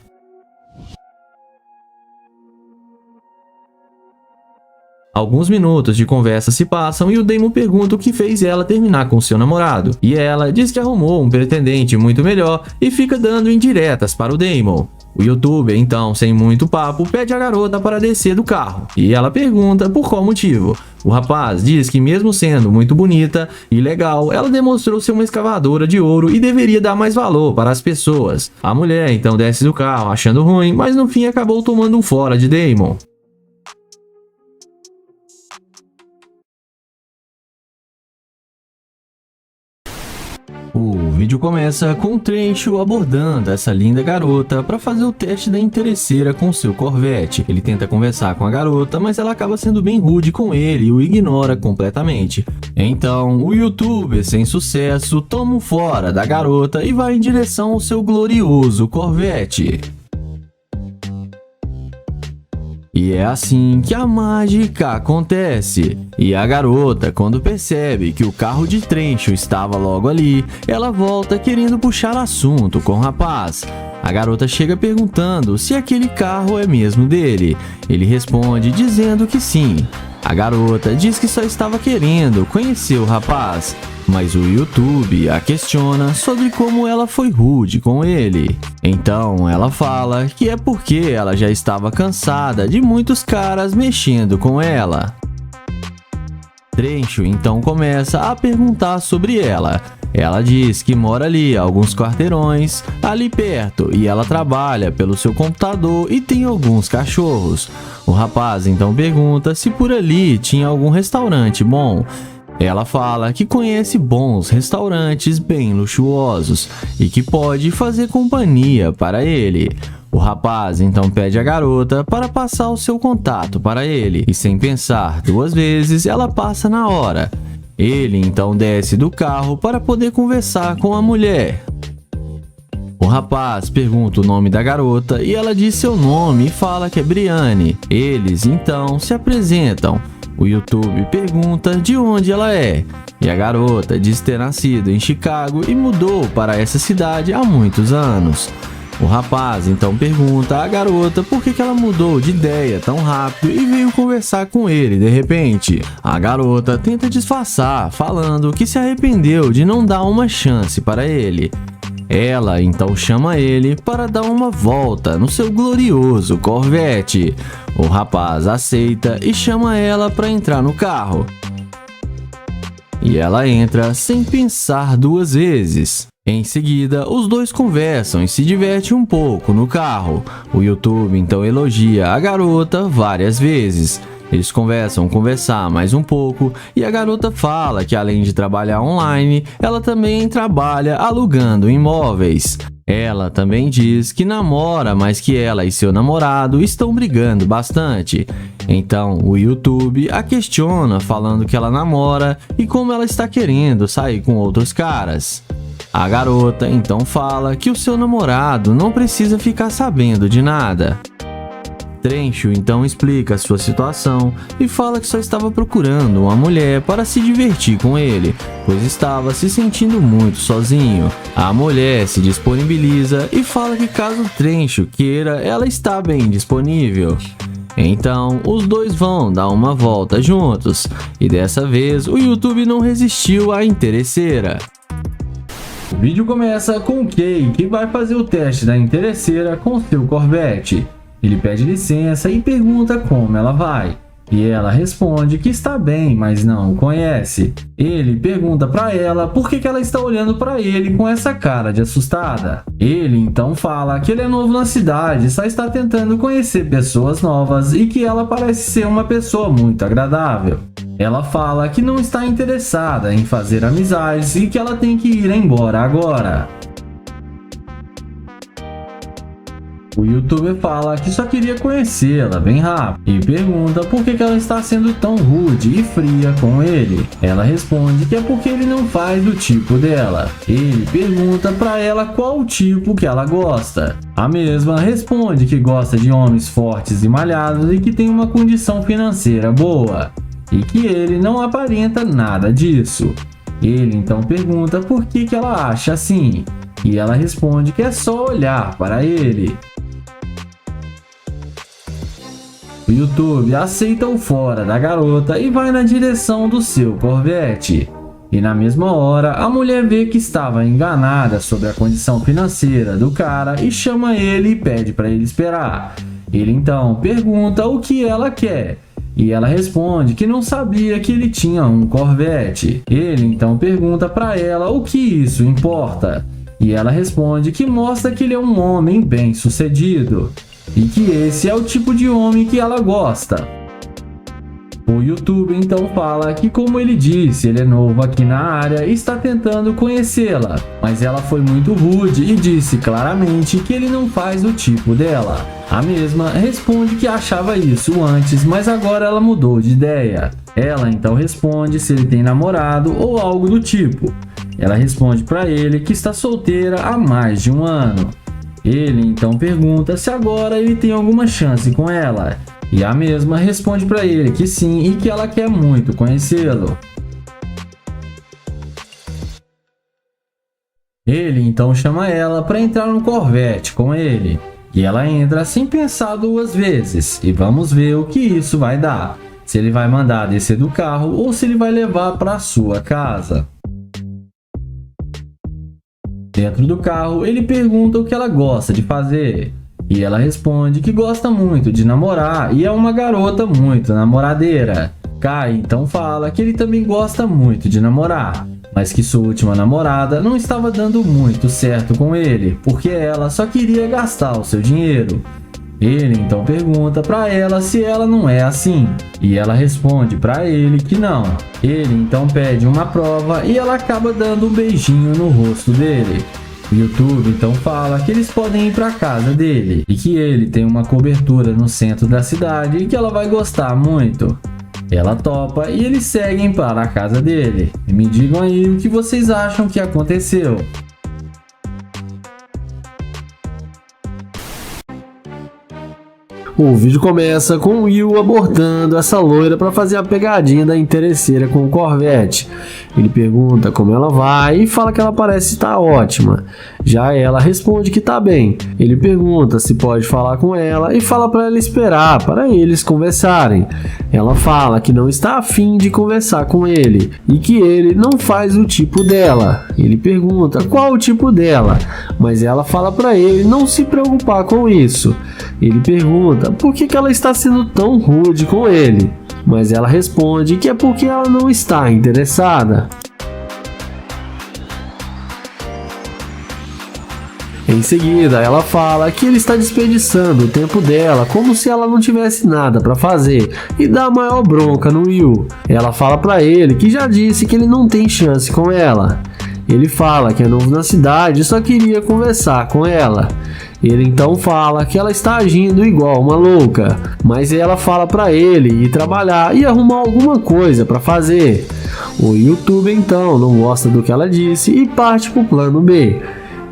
Alguns minutos de conversa se passam e o Damon pergunta o que fez ela terminar com seu namorado. E ela diz que arrumou um pretendente muito melhor e fica dando indiretas para o Damon. O youtuber, então, sem muito papo, pede a garota para descer do carro. E ela pergunta por qual motivo. O rapaz diz que mesmo sendo muito bonita e legal, ela demonstrou ser uma escavadora de ouro e deveria dar mais valor para as pessoas. A mulher, então, desce do carro achando ruim, mas no fim acabou tomando um fora de Damon. O vídeo começa com Trencho abordando essa linda garota para fazer o teste da interesseira com seu Corvette. Ele tenta conversar com a garota, mas ela acaba sendo bem rude com ele e o ignora completamente. Então, o youtuber sem sucesso toma um fora da garota e vai em direção ao seu glorioso Corvette. E é assim que a mágica acontece. E a garota, quando percebe que o carro de Trencho estava logo ali, ela volta querendo puxar assunto com o rapaz. A garota chega perguntando se aquele carro é mesmo dele. Ele responde dizendo que sim. A garota diz que só estava querendo conhecer o rapaz, mas o YouTube a questiona sobre como ela foi rude com ele. Então ela fala que é porque ela já estava cansada de muitos caras mexendo com ela. Trencho então começa a perguntar sobre ela. Ela diz que mora ali, a alguns quarteirões, ali perto, e ela trabalha pelo seu computador e tem alguns cachorros. O rapaz então pergunta se por ali tinha algum restaurante bom. Ela fala que conhece bons restaurantes bem luxuosos e que pode fazer companhia para ele. O rapaz então pede a garota para passar o seu contato para ele e, sem pensar duas vezes, ela passa na hora. Ele então desce do carro para poder conversar com a mulher. O rapaz pergunta o nome da garota e ela diz seu nome e fala que é Briane. Eles então se apresentam. O YouTube pergunta de onde ela é. E a garota diz ter nascido em Chicago e mudou para essa cidade há muitos anos. O rapaz então pergunta à garota por que ela mudou de ideia tão rápido e veio conversar com ele de repente. A garota tenta disfarçar, falando que se arrependeu de não dar uma chance para ele. Ela então chama ele para dar uma volta no seu glorioso Corvette. O rapaz aceita e chama ela para entrar no carro. E ela entra sem pensar duas vezes. Em seguida, os dois conversam e se divertem um pouco no carro. O YouTube então elogia a garota várias vezes. Eles conversar mais um pouco e a garota fala que além de trabalhar online, ela também trabalha alugando imóveis. Ela também diz que namora, mas que ela e seu namorado estão brigando bastante. Então o YouTube a questiona falando que ela namora e como ela está querendo sair com outros caras. A garota então fala que o seu namorado não precisa ficar sabendo de nada. Trencho então explica sua situação e fala que só estava procurando uma mulher para se divertir com ele, pois estava se sentindo muito sozinho. A mulher se disponibiliza e fala que caso Trencho queira, ela está bem disponível. Então, os dois vão dar uma volta juntos, e dessa vez o YouTube não resistiu à interesseira. O vídeo começa com o Kay, que vai fazer o teste da interesseira com seu Corvette. Ele pede licença e pergunta como ela vai. E ela responde que está bem, mas não o conhece. Ele pergunta para ela por que ela está olhando para ele com essa cara de assustada. Ele então fala que ele é novo na cidade, só está tentando conhecer pessoas novas e que ela parece ser uma pessoa muito agradável. Ela fala que não está interessada em fazer amizades e que ela tem que ir embora agora. O youtuber fala que só queria conhecê-la bem rápido e pergunta por que ela está sendo tão rude e fria com ele. Ela responde que é porque ele não faz do tipo dela. Ele pergunta para ela qual o tipo que ela gosta. A mesma responde que gosta de homens fortes e malhados e que tem uma condição financeira boa. E que ele não aparenta nada disso. Ele então pergunta por que ela acha assim. E ela responde que é só olhar para ele. O YouTube aceita o fora da garota e vai na direção do seu Corvette. E na mesma hora, a mulher vê que estava enganada sobre a condição financeira do cara e chama ele e pede para ele esperar. Ele então pergunta o que ela quer. E ela responde que não sabia que ele tinha um Corvette. Ele então pergunta para ela o que isso importa. E ela responde que mostra que ele é um homem bem-sucedido. E que esse é o tipo de homem que ela gosta. O YouTube então fala que, como ele disse, ele é novo aqui na área e está tentando conhecê-la, mas ela foi muito rude e disse claramente que ele não faz o tipo dela. A mesma responde que achava isso antes, mas agora ela mudou de ideia. Ela então responde se ele tem namorado ou algo do tipo. Ela responde para ele que está solteira há mais de um ano. Ele então pergunta se agora ele tem alguma chance com ela. E a mesma responde para ele que sim e que ela quer muito conhecê-lo. Ele então chama ela para entrar no Corvette com ele. E ela entra sem pensar duas vezes. E vamos ver o que isso vai dar. Se ele vai mandar descer do carro ou se ele vai levar para sua casa. Dentro do carro, ele pergunta o que ela gosta de fazer. E ela responde que gosta muito de namorar e é uma garota muito namoradeira. Kai então fala que ele também gosta muito de namorar, mas que sua última namorada não estava dando muito certo com ele, porque ela só queria gastar o seu dinheiro. Ele então pergunta para ela se ela não é assim, e ela responde para ele que não. Ele então pede uma prova e ela acaba dando um beijinho no rosto dele. O YouTube então fala que eles podem ir para casa dele e que ele tem uma cobertura no centro da cidade e que ela vai gostar muito. Ela topa e eles seguem para a casa dele. E me digam aí o que vocês acham que aconteceu. O vídeo começa com o Will abordando essa loira para fazer a pegadinha da interesseira com o Corvette. Ele pergunta como ela vai e fala que ela parece estar ótima. Já ela responde que está bem. Ele pergunta se pode falar com ela e fala para ela esperar para eles conversarem. Ela fala que não está afim de conversar com ele e que ele não faz o tipo dela. Ele pergunta qual o tipo dela, mas ela fala para ele não se preocupar com isso. Ele pergunta por que ela está sendo tão rude com ele, mas ela responde que é porque ela não está interessada. Em seguida, ela fala que ele está desperdiçando o tempo dela como se ela não tivesse nada para fazer e dá a maior bronca no Will. Ela fala para ele que já disse que ele não tem chance com ela. Ele fala que é novo na cidade e só queria conversar com ela. Ele então fala que ela está agindo igual uma louca, mas ela fala para ele ir trabalhar e arrumar alguma coisa para fazer. O YouTube então não gosta do que ela disse e parte para o plano B.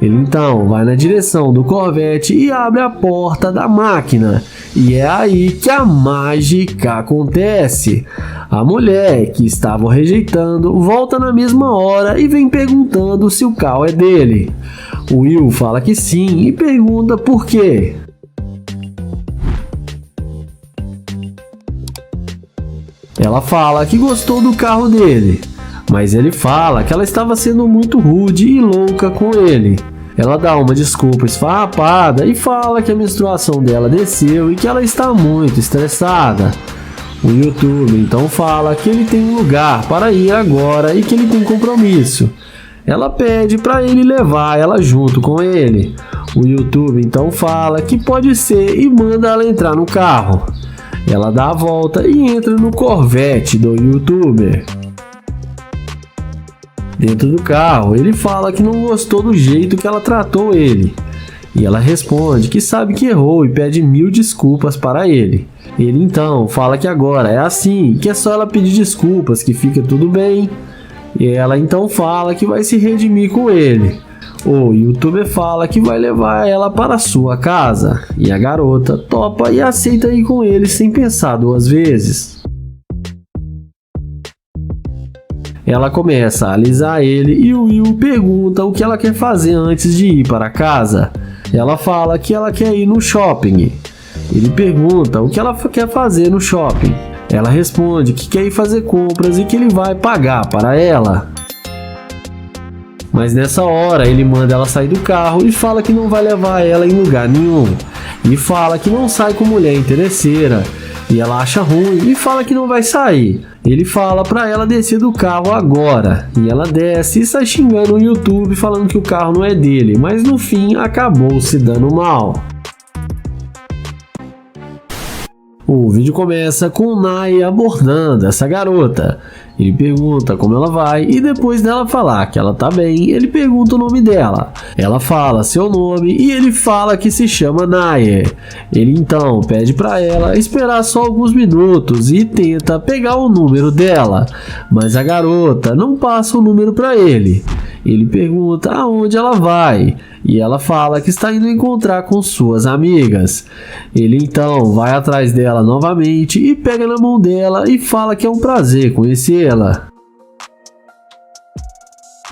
Ele então vai na direção do Corvette e abre a porta da máquina. E é aí que a mágica acontece. A mulher que estava rejeitando volta na mesma hora e vem perguntando se o carro é dele. O Will fala que sim e pergunta por quê. Ela fala que gostou do carro dele, mas ele fala que ela estava sendo muito rude e louca com ele. Ela dá uma desculpa esfarrapada e fala que a menstruação dela desceu e que ela está muito estressada. O YouTube então fala que ele tem um lugar para ir agora e que ele tem compromisso. Ela pede para ele levar ela junto com ele. O YouTube então fala que pode ser e manda ela entrar no carro. Ela dá a volta e entra no Corvette do YouTuber. Dentro do carro, ele fala que não gostou do jeito que ela tratou ele. E ela responde que sabe que errou e pede 1000 desculpas para ele. Ele então fala que agora é assim, que é só ela pedir desculpas, que fica tudo bem. E ela então fala que vai se redimir com ele. O YouTuber fala que vai levar ela para sua casa. E a garota topa e aceita ir com ele sem pensar duas vezes. Ela começa a alisar ele e o Will pergunta o que ela quer fazer antes de ir para casa. Ela fala que ela quer ir no shopping. Ele pergunta o que ela quer fazer no shopping. Ela responde que quer ir fazer compras e que ele vai pagar para ela. Mas nessa hora ele manda ela sair do carro e fala que não vai levar ela em lugar nenhum. E fala que não sai com mulher interesseira. E ela acha ruim e fala que não vai sair. Ele fala pra ela descer do carro agora. E ela desce e sai xingando o YouTube falando que o carro não é dele. Mas no fim acabou se dando mal. O vídeo começa com o Nai abordando essa garota. Ele pergunta como ela vai e depois dela falar que ela tá bem, ele pergunta o nome dela. Ela fala seu nome e ele fala que se chama Naye. Ele então pede pra ela esperar só alguns minutos e tenta pegar o número dela, mas a garota não passa o número pra ele. Ele pergunta aonde ela vai e ela fala que está indo encontrar com suas amigas. Ele então vai atrás dela novamente e pega na mão dela e fala que é um prazer conhecê-la.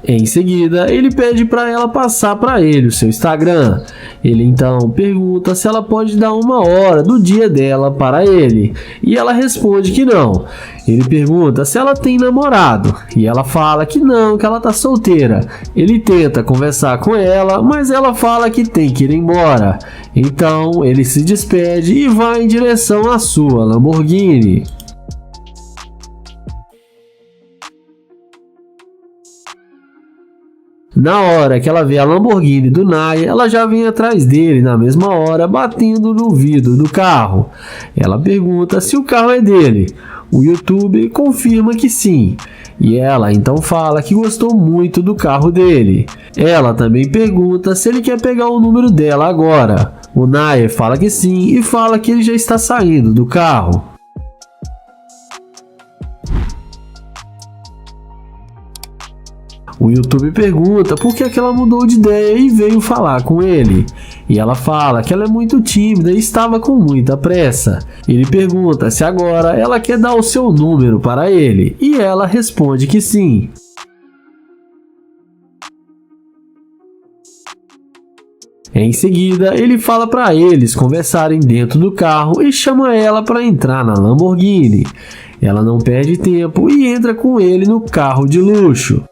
Em seguida, ele pede para ela passar para ele o seu Instagram. Ele então pergunta se ela pode dar 1 hora do dia dela para ele, e ela responde que não. Ele pergunta se ela tem namorado, e ela fala que não, que ela tá solteira. Ele tenta conversar com ela, mas ela fala que tem que ir embora. Então, ele se despede e vai em direção à sua Lamborghini. Na hora que ela vê a Lamborghini do Nai, ela já vem atrás dele na mesma hora, batendo no vidro do carro. Ela pergunta se o carro é dele. O YouTube confirma que sim. E ela então fala que gostou muito do carro dele. Ela também pergunta se ele quer pegar o número dela agora. O Nai fala que sim e fala que ele já está saindo do carro. O YouTube pergunta por que ela mudou de ideia e veio falar com ele. E ela fala que ela é muito tímida e estava com muita pressa. Ele pergunta se agora ela quer dar o seu número para ele. E ela responde que sim. Em seguida, ele fala para eles conversarem dentro do carro e chama ela para entrar na Lamborghini. Ela não perde tempo e entra com ele no carro de luxo.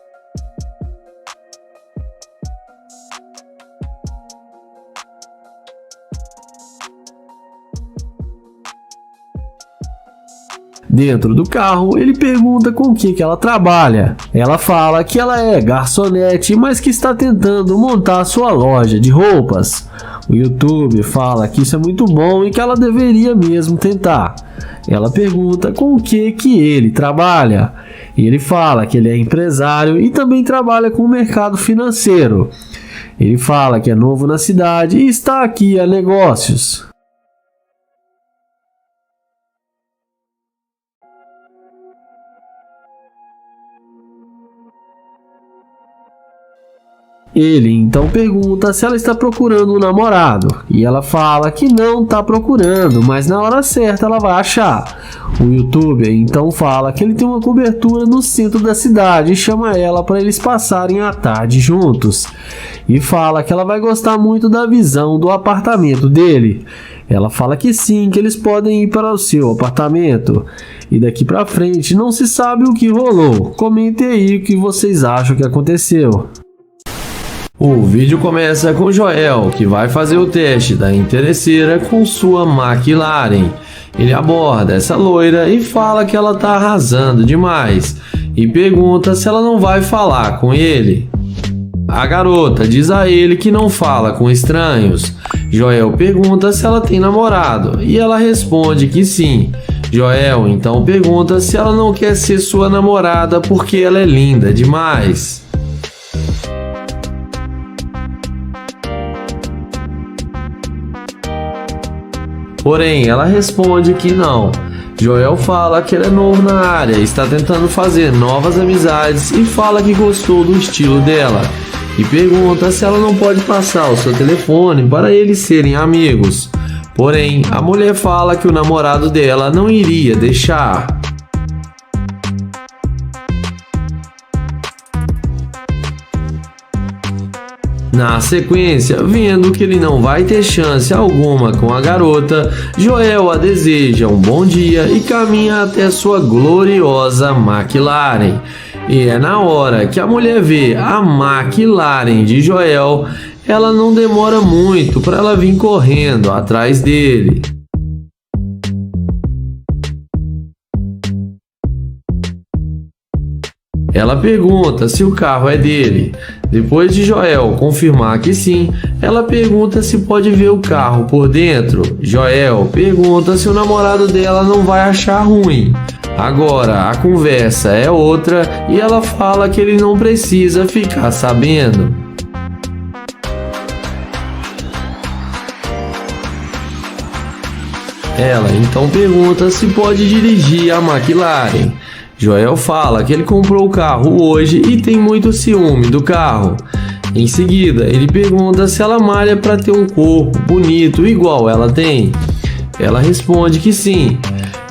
Dentro do carro, ele pergunta com o que ela trabalha. Ela fala que ela é garçonete, mas que está tentando montar sua loja de roupas. O YouTube fala que isso é muito bom e que ela deveria mesmo tentar. Ela pergunta com o que ele trabalha. E ele fala que ele é empresário e também trabalha com o mercado financeiro. Ele fala que é novo na cidade e está aqui a negócios. Ele então pergunta se ela está procurando um namorado, e ela fala que não está procurando, mas na hora certa ela vai achar. O YouTuber então fala que ele tem uma cobertura no centro da cidade e chama ela para eles passarem a tarde juntos. E fala que ela vai gostar muito da visão do apartamento dele. Ela fala que sim, que eles podem ir para o seu apartamento. E daqui para frente não se sabe o que rolou. Comentem aí o que vocês acham que aconteceu. O vídeo começa com Joel, que vai fazer o teste da interesseira com sua McLaren. Ele aborda essa loira e fala que ela tá arrasando demais e pergunta se ela não vai falar com ele. A garota diz a ele que não fala com estranhos. Joel pergunta se ela tem namorado e ela responde que sim. Joel então pergunta se ela não quer ser sua namorada porque ela é linda demais. Porém, ela responde que não. Joel fala que ele é novo na área, está tentando fazer novas amizades e fala que gostou do estilo dela. E pergunta se ela não pode passar o seu telefone para eles serem amigos. Porém, a mulher fala que o namorado dela não iria deixar. Na sequência, vendo que ele não vai ter chance alguma com a garota, Joel a deseja um bom dia e caminha até sua gloriosa McLaren. E é na hora que a mulher vê a McLaren de Joel, ela não demora muito para ela vir correndo atrás dele. Ela pergunta se o carro é dele. Depois de Joel confirmar que sim, ela pergunta se pode ver o carro por dentro. Joel pergunta se o namorado dela não vai achar ruim. Agora a conversa é outra e ela fala que ele não precisa ficar sabendo. Ela então pergunta se pode dirigir a McLaren. Joel fala que ele comprou o carro hoje e tem muito ciúme do carro. Em seguida, ele pergunta se ela malha para ter um corpo bonito igual ela tem. Ela responde que sim.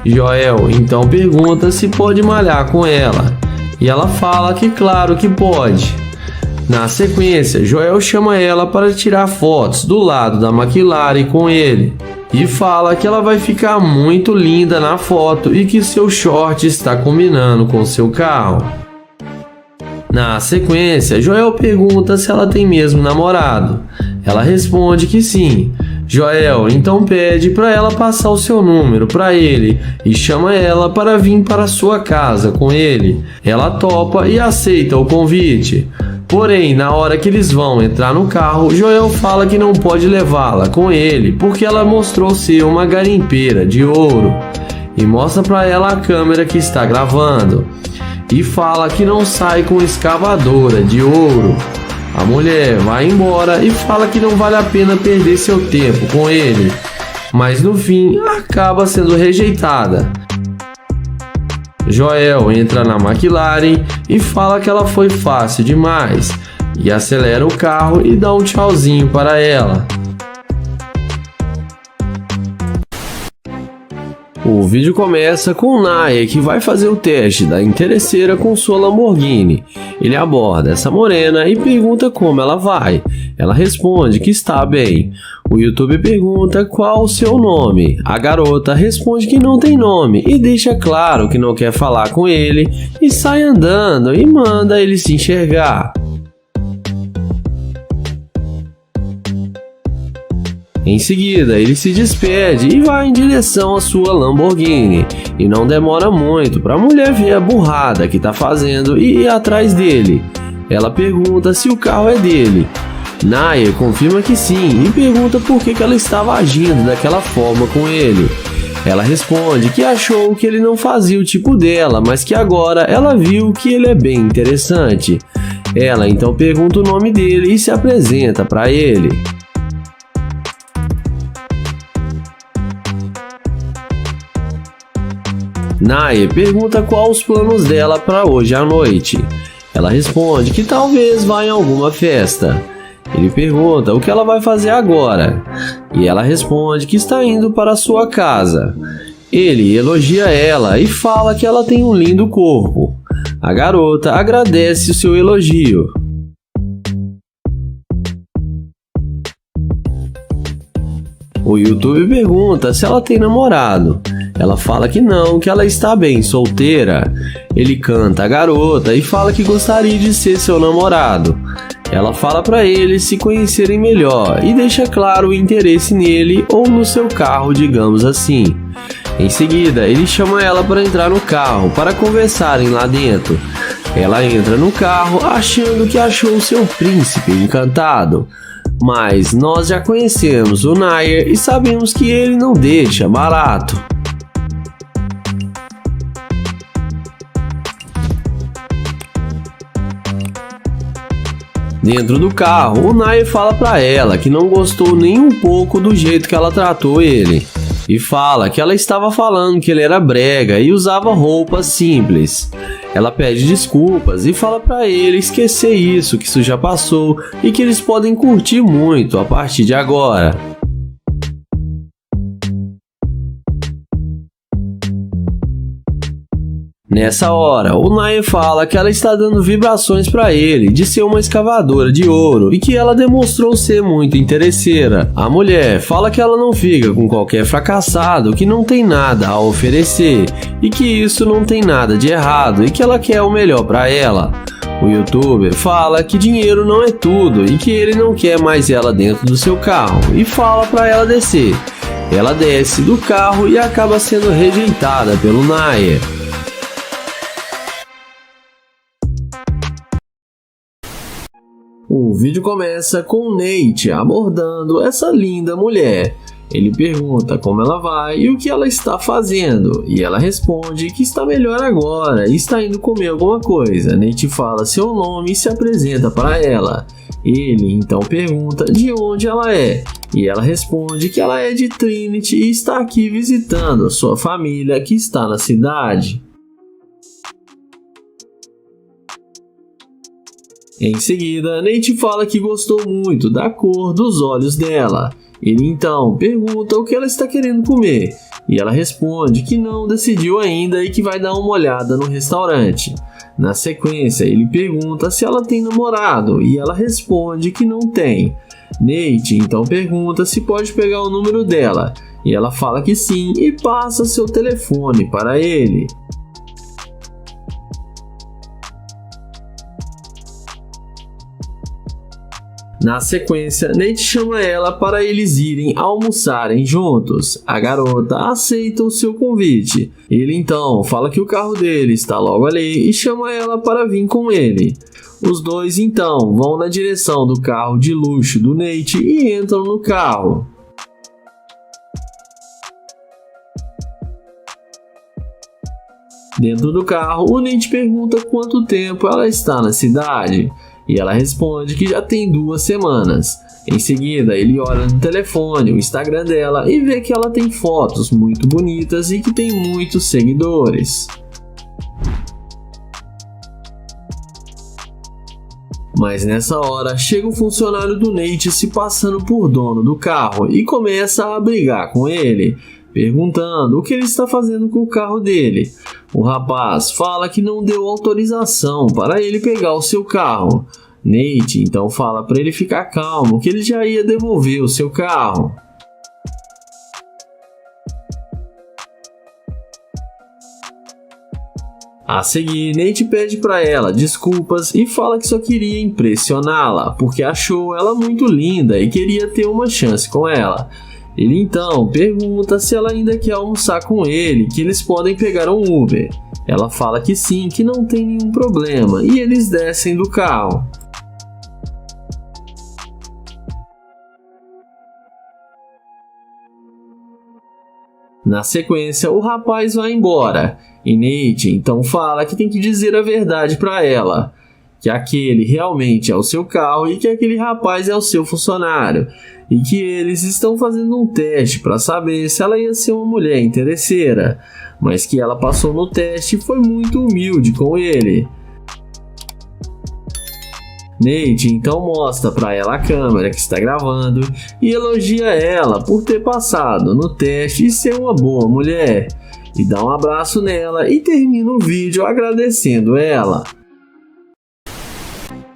Joel então pergunta se pode malhar com ela. E ela fala que claro que pode. Na sequência, Joel chama ela para tirar fotos do lado da McLaren com ele. E fala que ela vai ficar muito linda na foto e que seu short está combinando com seu carro. Na sequência, Joel pergunta se ela tem mesmo namorado. Ela responde que sim. Joel então pede para ela passar o seu número para ele e chama ela para vir para sua casa com ele. Ela topa e aceita o convite. Porém, na hora que eles vão entrar no carro, Joel fala que não pode levá-la com ele porque ela mostrou ser uma garimpeira de ouro e mostra para ela a câmera que está gravando e fala que não sai com escavadora de ouro. A mulher vai embora e fala que não vale a pena perder seu tempo com ele, mas no fim acaba sendo rejeitada. Joel entra na McLaren e fala que ela foi fácil demais e acelera o carro e dá um tchauzinho para ela. O vídeo começa com Naya, que vai fazer o teste da interesseira com sua Lamborghini. Ele aborda essa morena e pergunta como ela vai. Ela responde que está bem. O YouTube pergunta qual o seu nome. A garota responde que não tem nome e deixa claro que não quer falar com ele e sai andando e manda ele se enxergar. Em seguida, ele se despede e vai em direção à sua Lamborghini. E não demora muito para a mulher ver a burrada que está fazendo e ir atrás dele. Ela pergunta se o carro é dele. Naya confirma que sim e pergunta por que ela estava agindo daquela forma com ele. Ela responde que achou que ele não fazia o tipo dela, mas que agora ela viu que ele é bem interessante. Ela então pergunta o nome dele e se apresenta para ele. Naya pergunta qual os planos dela para hoje à noite. Ela responde que talvez vá em alguma festa. Ele pergunta o que ela vai fazer agora. E ela responde que está indo para sua casa. Ele elogia ela e fala que ela tem um lindo corpo. A garota agradece o seu elogio. O YouTube pergunta se ela tem namorado. Ela fala que não, que ela está bem solteira. Ele canta a garota e fala que gostaria de ser seu namorado. Ela fala para eles se conhecerem melhor e deixa claro o interesse nele ou no seu carro, digamos assim. Em seguida, ele chama ela para entrar no carro para conversarem lá dentro. Ela entra no carro achando que achou seu príncipe encantado. Mas nós já conhecemos o Nair e sabemos que ele não deixa barato. Dentro do carro, o Nair fala pra ela que não gostou nem um pouco do jeito que ela tratou ele. E fala que ela estava falando que ele era brega e usava roupas simples. Ela pede desculpas e fala pra ele esquecer isso, que isso já passou e que eles podem curtir muito a partir de agora. Nessa hora, o Nae fala que ela está dando vibrações para ele de ser uma escavadora de ouro e que ela demonstrou ser muito interesseira. A mulher fala que ela não fica com qualquer fracassado que não tem nada a oferecer e que isso não tem nada de errado e que ela quer o melhor para ela. O youtuber fala que dinheiro não é tudo e que ele não quer mais ela dentro do seu carro e fala para ela descer. Ela desce do carro e acaba sendo rejeitada pelo Nae. O vídeo começa com Nate abordando essa linda mulher. Ele pergunta como ela vai e o que ela está fazendo, e ela responde que está melhor agora e está indo comer alguma coisa. Nate fala seu nome e se apresenta para ela. Ele então pergunta de onde ela é, e ela responde que ela é de Trinity e está aqui visitando a sua família que está na cidade. Em seguida, Nate fala que gostou muito da cor dos olhos dela. Ele então pergunta o que ela está querendo comer, e ela responde que não decidiu ainda e que vai dar uma olhada no restaurante. Na sequência, ele pergunta se ela tem namorado, e ela responde que não tem. Nate então pergunta se pode pegar o número dela, e ela fala que sim e passa seu telefone para ele. Na sequência, Nate chama ela para eles irem almoçarem juntos. A garota aceita o seu convite. Ele então fala que o carro dele está logo ali e chama ela para vir com ele. Os dois então vão na direção do carro de luxo do Nate e entram no carro. Dentro do carro, o Nate pergunta quanto tempo ela está na cidade. E ela responde que já tem 2 semanas. Em seguida, ele olha no telefone, o Instagram dela, e vê que ela tem fotos muito bonitas e que tem muitos seguidores. Mas nessa hora, chega um funcionário do Nate se passando por dono do carro e começa a brigar com ele, perguntando o que ele está fazendo com o carro dele. O rapaz fala que não deu autorização para ele pegar o seu carro. Nate então fala para ele ficar calmo, que ele já ia devolver o seu carro. A seguir, Nate pede para ela desculpas e fala que só queria impressioná-la, porque achou ela muito linda e queria ter uma chance com ela. Ele então pergunta se ela ainda quer almoçar com ele, que eles podem pegar um Uber. Ela fala que sim, que não tem nenhum problema, e eles descem do carro. Na sequência, o rapaz vai embora, e Nate então fala que tem que dizer a verdade para ela, que aquele realmente é o seu carro e que aquele rapaz é o seu funcionário, e que eles estão fazendo um teste para saber se ela ia ser uma mulher interesseira, mas que ela passou no teste e foi muito humilde com ele. Nate então mostra para ela a câmera que está gravando e elogia ela por ter passado no teste e ser uma boa mulher, e dá um abraço nela e termina o vídeo agradecendo ela.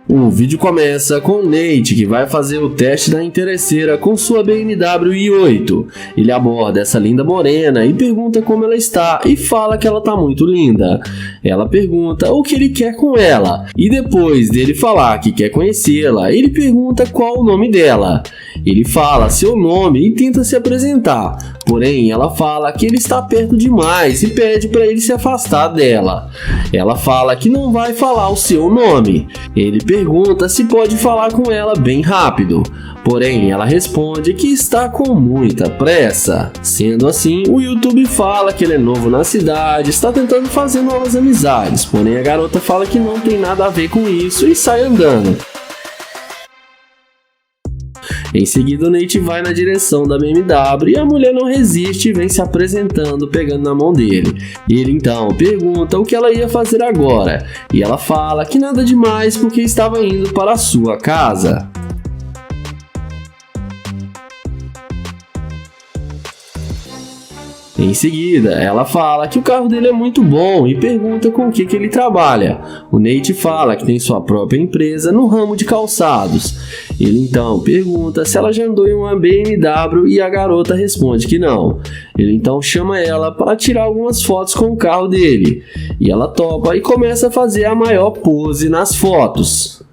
O vídeo começa com Nate, que vai fazer o teste da interesseira com sua BMW i8. Ele aborda essa linda morena e pergunta como ela está e fala que ela está muito linda. Ela pergunta o que ele quer com ela e depois dele falar que quer conhecê-la, ele pergunta qual o nome dela. Ele fala seu nome e tenta se apresentar, porém ela fala que ele está perto demais e pede para ele se afastar dela. Ela fala que não vai falar o seu nome. Ele pergunta se pode falar com ela bem rápido, porém ela responde que está com muita pressa. Sendo assim, o YouTube fala que ele é novo na cidade, está tentando fazer novas amizades, porém a garota fala que não tem nada a ver com isso e sai andando. Em seguida, o Nate vai na direção da BMW e a mulher não resiste e vem se apresentando, pegando na mão dele. Ele então pergunta o que ela ia fazer agora, e ela fala que nada demais porque estava indo para a sua casa. Em seguida, ela fala que o carro dele é muito bom e pergunta com o que ele trabalha. O Nate fala que tem sua própria empresa no ramo de calçados. Ele então pergunta se ela já andou em uma BMW e a garota responde que não. Ele então chama ela para tirar algumas fotos com o carro dele. E ela topa e começa a fazer a maior pose nas fotos.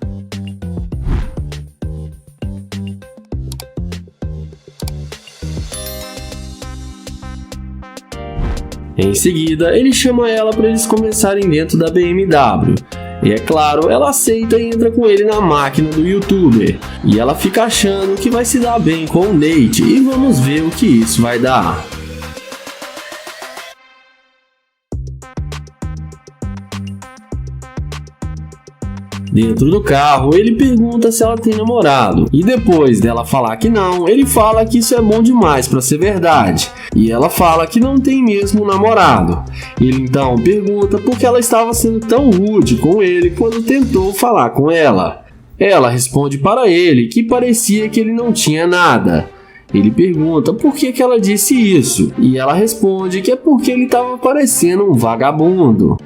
Em seguida, ele chama ela para eles começarem dentro da BMW. E é claro, ela aceita e entra com ele na máquina do YouTuber. E ela fica achando que vai se dar bem com o Nate e vamos ver o que isso vai dar. Dentro do carro, ele pergunta se ela tem namorado. E depois dela falar que não, ele fala que isso é bom demais para ser verdade. E ela fala que não tem mesmo um namorado. Ele então pergunta por que ela estava sendo tão rude com ele quando tentou falar com ela. Ela responde para ele que parecia que ele não tinha nada. Ele pergunta por que ela disse isso. E ela responde que é porque ele estava parecendo um vagabundo.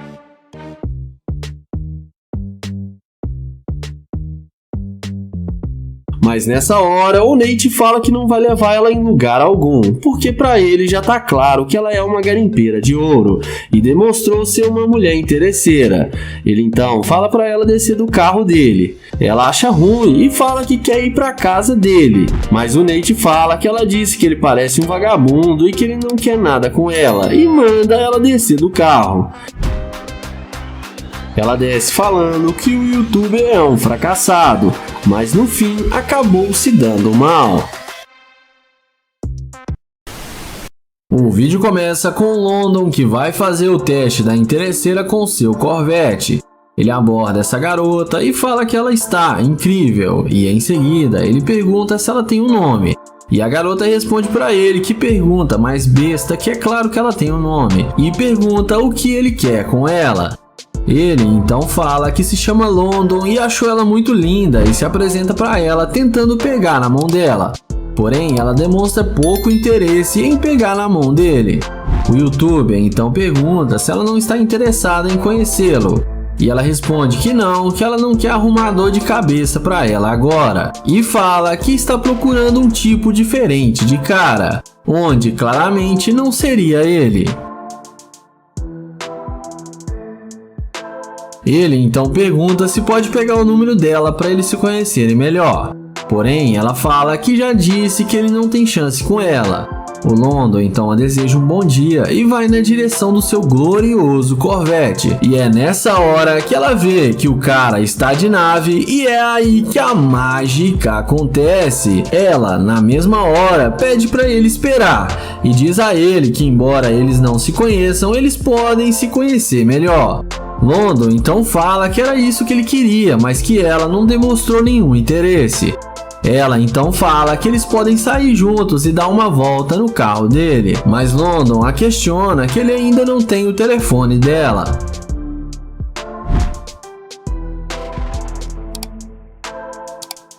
Mas nessa hora, o Nate fala que não vai levar ela em lugar algum, porque pra ele já tá claro que ela é uma garimpeira de ouro e demonstrou ser uma mulher interesseira. Ele então fala pra ela descer do carro dele. Ela acha ruim e fala que quer ir pra casa dele, mas o Nate fala que ela disse que ele parece um vagabundo e que ele não quer nada com ela e manda ela descer do carro. Ela desce falando que o YouTuber é um fracassado, mas no fim acabou se dando mal. O vídeo começa com o London que vai fazer o teste da interesseira com seu Corvette. Ele aborda essa garota e fala que ela está incrível, e em seguida ele pergunta se ela tem um nome. E a garota responde pra ele que pergunta mais besta que é claro que ela tem um nome, e pergunta o que ele quer com ela. Ele então fala que se chama London e achou ela muito linda e se apresenta para ela tentando pegar na mão dela. Porém, ela demonstra pouco interesse em pegar na mão dele. O YouTuber então pergunta se ela não está interessada em conhecê-lo. E ela responde que ela não quer arrumar dor de cabeça para ela agora. E fala que está procurando um tipo diferente de cara, onde claramente não seria ele. Ele então pergunta se pode pegar o número dela para eles se conhecerem melhor. Porém, ela fala que já disse que ele não tem chance com ela. O London então a deseja um bom dia e vai na direção do seu glorioso Corvette. E é nessa hora que ela vê que o cara está de nave e é aí que a mágica acontece. Ela, na mesma hora, pede para ele esperar e diz a ele que embora eles não se conheçam, eles podem se conhecer melhor. London então fala que era isso que ele queria, mas que ela não demonstrou nenhum interesse. Ela então fala que eles podem sair juntos e dar uma volta no carro dele, mas London a questiona que ele ainda não tem o telefone dela.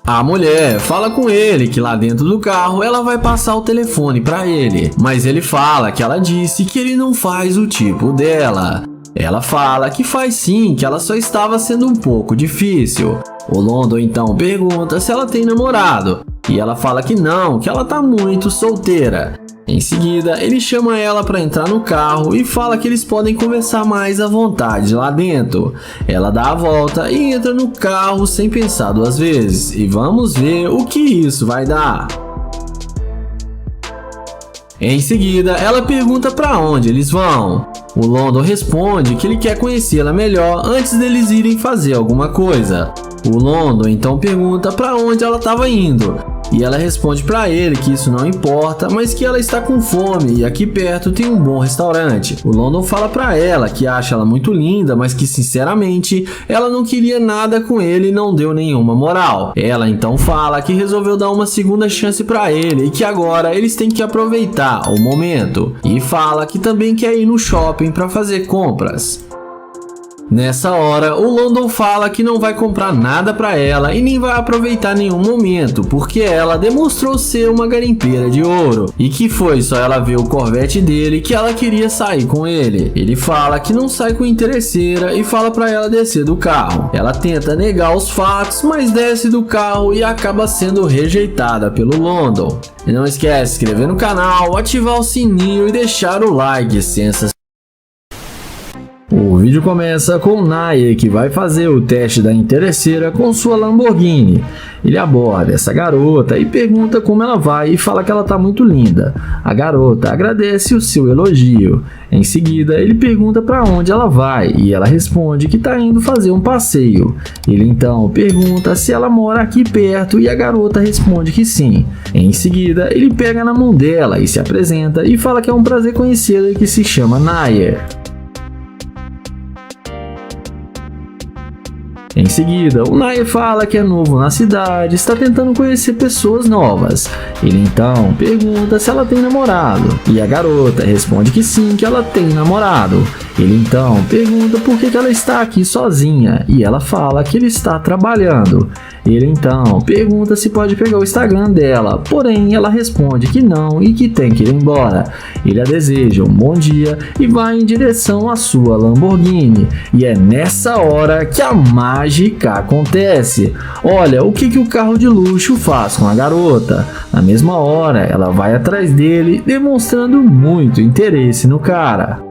A mulher fala com ele que lá dentro do carro ela vai passar o telefone para ele, mas ele fala que ela disse que ele não faz o tipo dela. Ela fala que faz sim, que ela só estava sendo um pouco difícil. O London então pergunta se ela tem namorado, e ela fala que não, que ela tá muito solteira. Em seguida, ele chama ela para entrar no carro e fala que eles podem conversar mais à vontade lá dentro. Ela dá a volta e entra no carro sem pensar duas vezes, e vamos ver o que isso vai dar. Em seguida, ela pergunta para onde eles vão. O London responde que ele quer conhecê-la melhor antes deles irem fazer alguma coisa. O London então pergunta para onde ela estava indo. E ela responde para ele que isso não importa, mas que ela está com fome e aqui perto tem um bom restaurante. O London fala para ela que acha ela muito linda, mas que sinceramente ela não queria nada com ele e não deu nenhuma moral. Ela então fala que resolveu dar uma segunda chance para ele e que agora eles têm que aproveitar o momento. E fala que também quer ir no shopping para fazer compras. Nessa hora, o London fala que não vai comprar nada pra ela e nem vai aproveitar nenhum momento, porque ela demonstrou ser uma garimpeira de ouro e que foi só ela ver o Corvette dele que ela queria sair com ele. Ele fala que não sai com interesseira e fala pra ela descer do carro. Ela tenta negar os fatos, mas desce do carro e acaba sendo rejeitada pelo London. E não esquece de se inscrever no canal, ativar o sininho e deixar o like. O vídeo começa com o Nair, que vai fazer o teste da interesseira com sua Lamborghini. Ele aborda essa garota e pergunta como ela vai e fala que ela tá muito linda. A garota agradece o seu elogio. Em seguida, ele pergunta para onde ela vai e ela responde que tá indo fazer um passeio. Ele então pergunta se ela mora aqui perto e a garota responde que sim. Em seguida, ele pega na mão dela e se apresenta e fala que é um prazer conhecê-la e que se chama Nair. Em seguida, o Nair fala que é novo na cidade, está tentando conhecer pessoas novas. Ele então pergunta se ela tem namorado, e a garota responde que sim, que ela tem namorado. Ele então pergunta por que ela está aqui sozinha, e ela fala que ele está trabalhando. Ele então pergunta se pode pegar o Instagram dela, porém ela responde que não e que tem que ir embora. Ele a deseja um bom dia e vai em direção à sua Lamborghini. E é nessa hora que a mágica acontece. Olha o que o carro de luxo faz com a garota. Na mesma hora, ela vai atrás dele, demonstrando muito interesse no cara.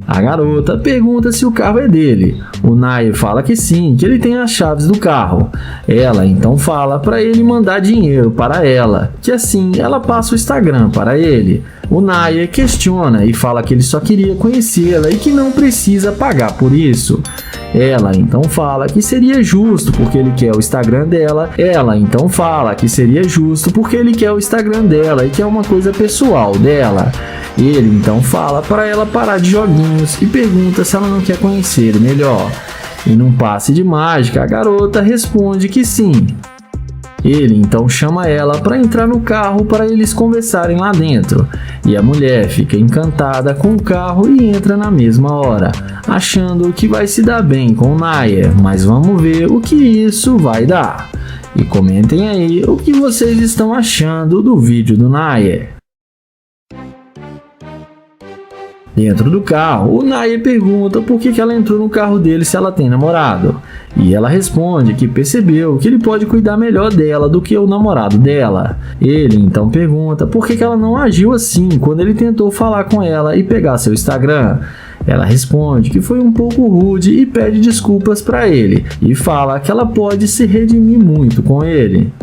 A garota pergunta se o carro é dele. O Nair fala que sim, que ele tem as chaves do carro. Ela então fala para ele mandar dinheiro para ela, que assim ela passa o Instagram para ele. O Nair questiona e fala que ele só queria conhecê-la e que não precisa pagar por isso. Ela então fala que seria justo porque ele quer o Instagram dela. Ela então fala que seria justo porque ele quer o Instagram dela e que é uma coisa pessoal dela. Ele então fala para ela parar de joguinhos e pergunta se ela não quer conhecer ele melhor. E num passe de mágica, a garota responde que sim. Ele então chama ela para entrar no carro para eles conversarem lá dentro. E a mulher fica encantada com o carro e entra na mesma hora, achando que vai se dar bem com o Nair, mas vamos ver o que isso vai dar. E comentem aí o que vocês estão achando do vídeo do Nair. Dentro do carro, o Nair pergunta por que ela entrou no carro dele se ela tem namorado. E ela responde que percebeu que ele pode cuidar melhor dela do que o namorado dela. Ele então pergunta por que ela não agiu assim quando ele tentou falar com ela e pegar seu Instagram. Ela responde que foi um pouco rude e pede desculpas para ele. E fala que ela pode se redimir muito com ele.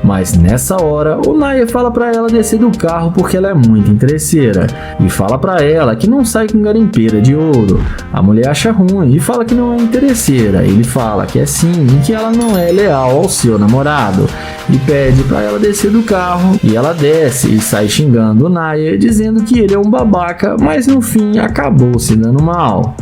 Mas nessa hora, o Nair fala pra ela descer do carro porque ela é muito interesseira e fala pra ela que não sai com garimpeira de ouro. A mulher acha ruim e fala que não é interesseira. Ele fala que é sim e que ela não é leal ao seu namorado e pede pra ela descer do carro. E ela desce e sai xingando o Nair, dizendo que ele é um babaca, mas no fim acabou se dando mal.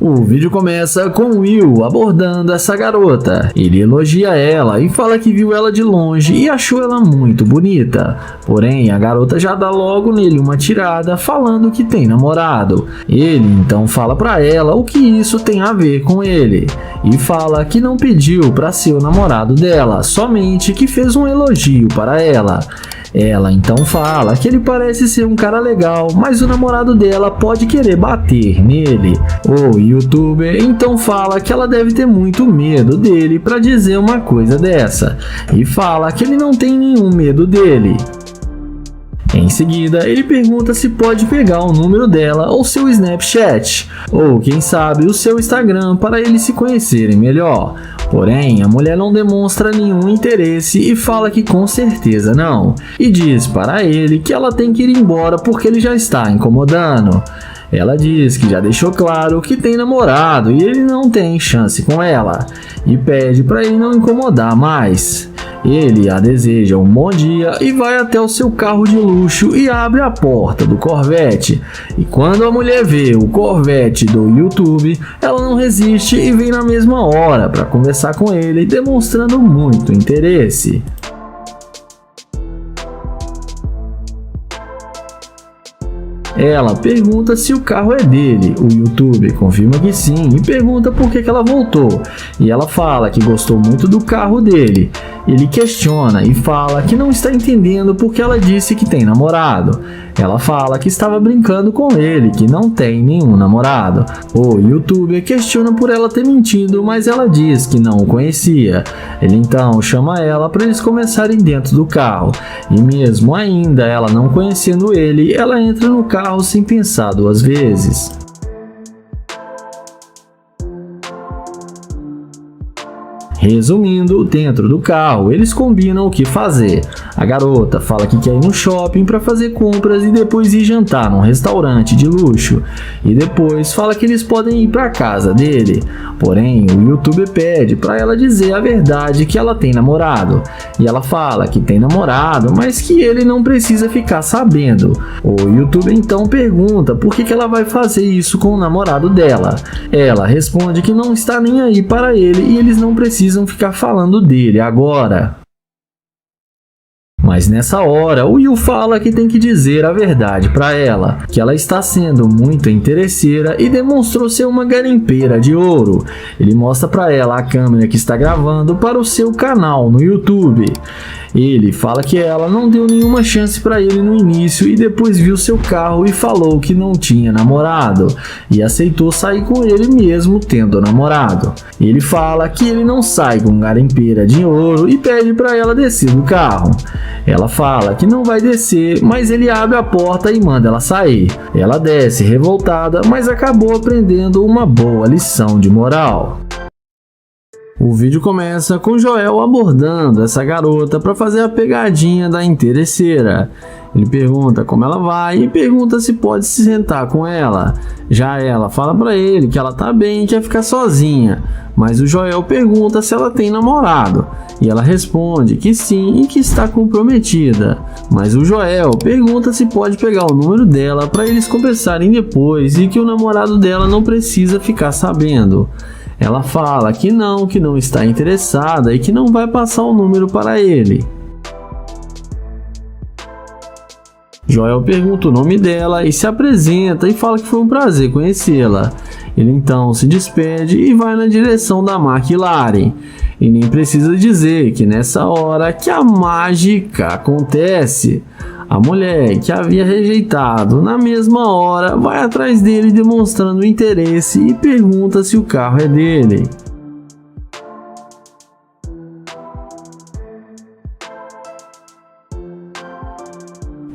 O vídeo começa com Will abordando essa garota. Ele elogia ela e fala que viu ela de longe e achou ela muito bonita. Porém, a garota já dá logo nele uma tirada falando que tem namorado. Ele então fala pra ela o que isso tem a ver com ele. E fala que não pediu pra ser o namorado dela, somente que fez um elogio para ela. Ela então fala que ele parece ser um cara legal, mas o namorado dela pode querer bater nele. O youtuber então fala que ela deve ter muito medo dele para dizer uma coisa dessa, e fala que ele não tem nenhum medo dele. Em seguida, ele pergunta se pode pegar o número dela ou seu Snapchat, ou quem sabe o seu Instagram para eles se conhecerem melhor. Porém, a mulher não demonstra nenhum interesse e fala que com certeza não, e diz para ele que ela tem que ir embora porque ele já está incomodando. Ela diz que já deixou claro que tem namorado e ele não tem chance com ela, e pede para ele não incomodar mais. Ele a deseja um bom dia e vai até o seu carro de luxo e abre a porta do Corvette. E quando a mulher vê o Corvette do YouTube, ela não resiste e vem na mesma hora para conversar com ele, demonstrando muito interesse. Ela pergunta se o carro é dele, o YouTube confirma que sim e pergunta por que ela voltou, e ela fala que gostou muito do carro dele. Ele questiona e fala que não está entendendo porque ela disse que tem namorado. Ela fala que estava brincando com ele, que não tem nenhum namorado. O YouTuber questiona por ela ter mentido, mas ela diz que não o conhecia. Ele então chama ela para eles começarem dentro do carro, e mesmo ainda ela não conhecendo ele, ela entra no carro sem pensar duas vezes. Resumindo, dentro do carro, eles combinam o que fazer. A garota fala que quer ir no shopping para fazer compras e depois ir jantar num restaurante de luxo. E depois fala que eles podem ir para casa dele. Porém, o YouTuber pede para ela dizer a verdade, que ela tem namorado. E ela fala que tem namorado, mas que ele não precisa ficar sabendo. O YouTuber então pergunta por que ela vai fazer isso com o namorado dela. Ela responde que não está nem aí para ele e eles não precisam ficar falando dele agora. Mas nessa hora, o Will fala que tem que dizer a verdade para ela, que ela está sendo muito interesseira e demonstrou ser uma garimpeira de ouro. Ele mostra para ela a câmera que está gravando para o seu canal no YouTube. Ele fala que ela não deu nenhuma chance para ele no início e depois viu seu carro e falou que não tinha namorado e aceitou sair com ele mesmo tendo namorado. Ele fala que ele não sai com garimpeira de ouro e pede para ela descer do carro. Ela fala que não vai descer, mas ele abre a porta e manda ela sair. Ela desce revoltada, mas acabou aprendendo uma boa lição de moral. O vídeo começa com Joel abordando essa garota para fazer a pegadinha da interesseira. Ele pergunta como ela vai e pergunta se pode se sentar com ela. Já ela fala para ele que ela tá bem e quer ficar sozinha, mas o Joel pergunta se ela tem namorado e ela responde que sim e que está comprometida. Mas o Joel pergunta se pode pegar o número dela para eles conversarem depois e que o namorado dela não precisa ficar sabendo. Ela fala que não está interessada e que não vai passar o número para ele. Joel pergunta o nome dela e se apresenta e fala que foi um prazer conhecê-la. Ele então se despede e vai na direção da McLaren. E nem precisa dizer que nessa hora que a mágica acontece. A mulher que havia rejeitado na mesma hora vai atrás dele demonstrando interesse e pergunta se o carro é dele.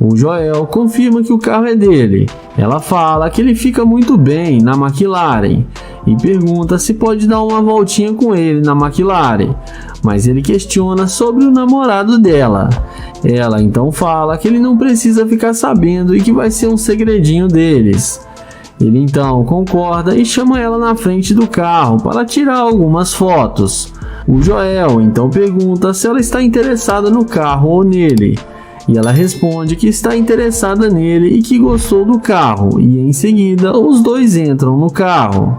O Joel confirma que o carro é dele. Ela fala que ele fica muito bem na McLaren e pergunta se pode dar uma voltinha com ele na McLaren, mas ele questiona sobre o namorado dela. Ela então fala que ele não precisa ficar sabendo e que vai ser um segredinho deles. Ele então concorda e chama ela na frente do carro para tirar algumas fotos. O Joel então pergunta se ela está interessada no carro ou nele. E ela responde que está interessada nele e que gostou do carro, e em seguida os dois entram no carro.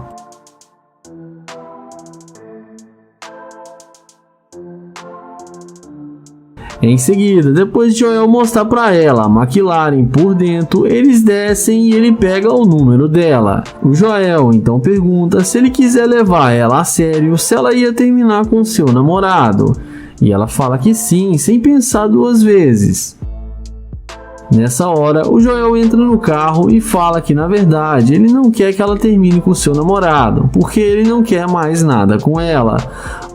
Em seguida, depois de Joel mostrar para ela a McLaren por dentro, eles descem e ele pega o número dela. O Joel então pergunta se ele quiser levar ela a sério, se ela ia terminar com seu namorado. E ela fala que sim, sem pensar duas vezes. Nessa hora, o Joel entra no carro e fala que na verdade ele não quer que ela termine com seu namorado, porque ele não quer mais nada com ela,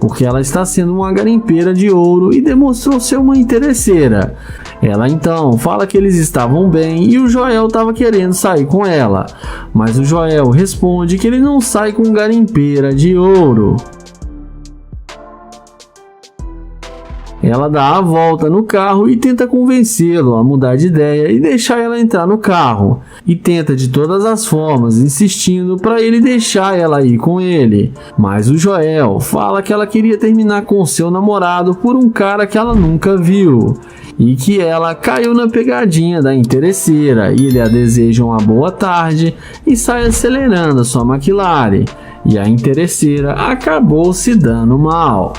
porque ela está sendo uma garimpeira de ouro e demonstrou ser uma interesseira. Ela então fala que eles estavam bem e o Joel estava querendo sair com ela, mas o Joel responde que ele não sai com garimpeira de ouro. Ela dá a volta no carro e tenta convencê-lo a mudar de ideia e deixar ela entrar no carro. E tenta de todas as formas, insistindo para ele deixar ela ir com ele. Mas o Joel fala que ela queria terminar com seu namorado por um cara que ela nunca viu. E que ela caiu na pegadinha da interesseira e ele a deseja uma boa tarde e sai acelerando a sua McLaren. E a interesseira acabou se dando mal.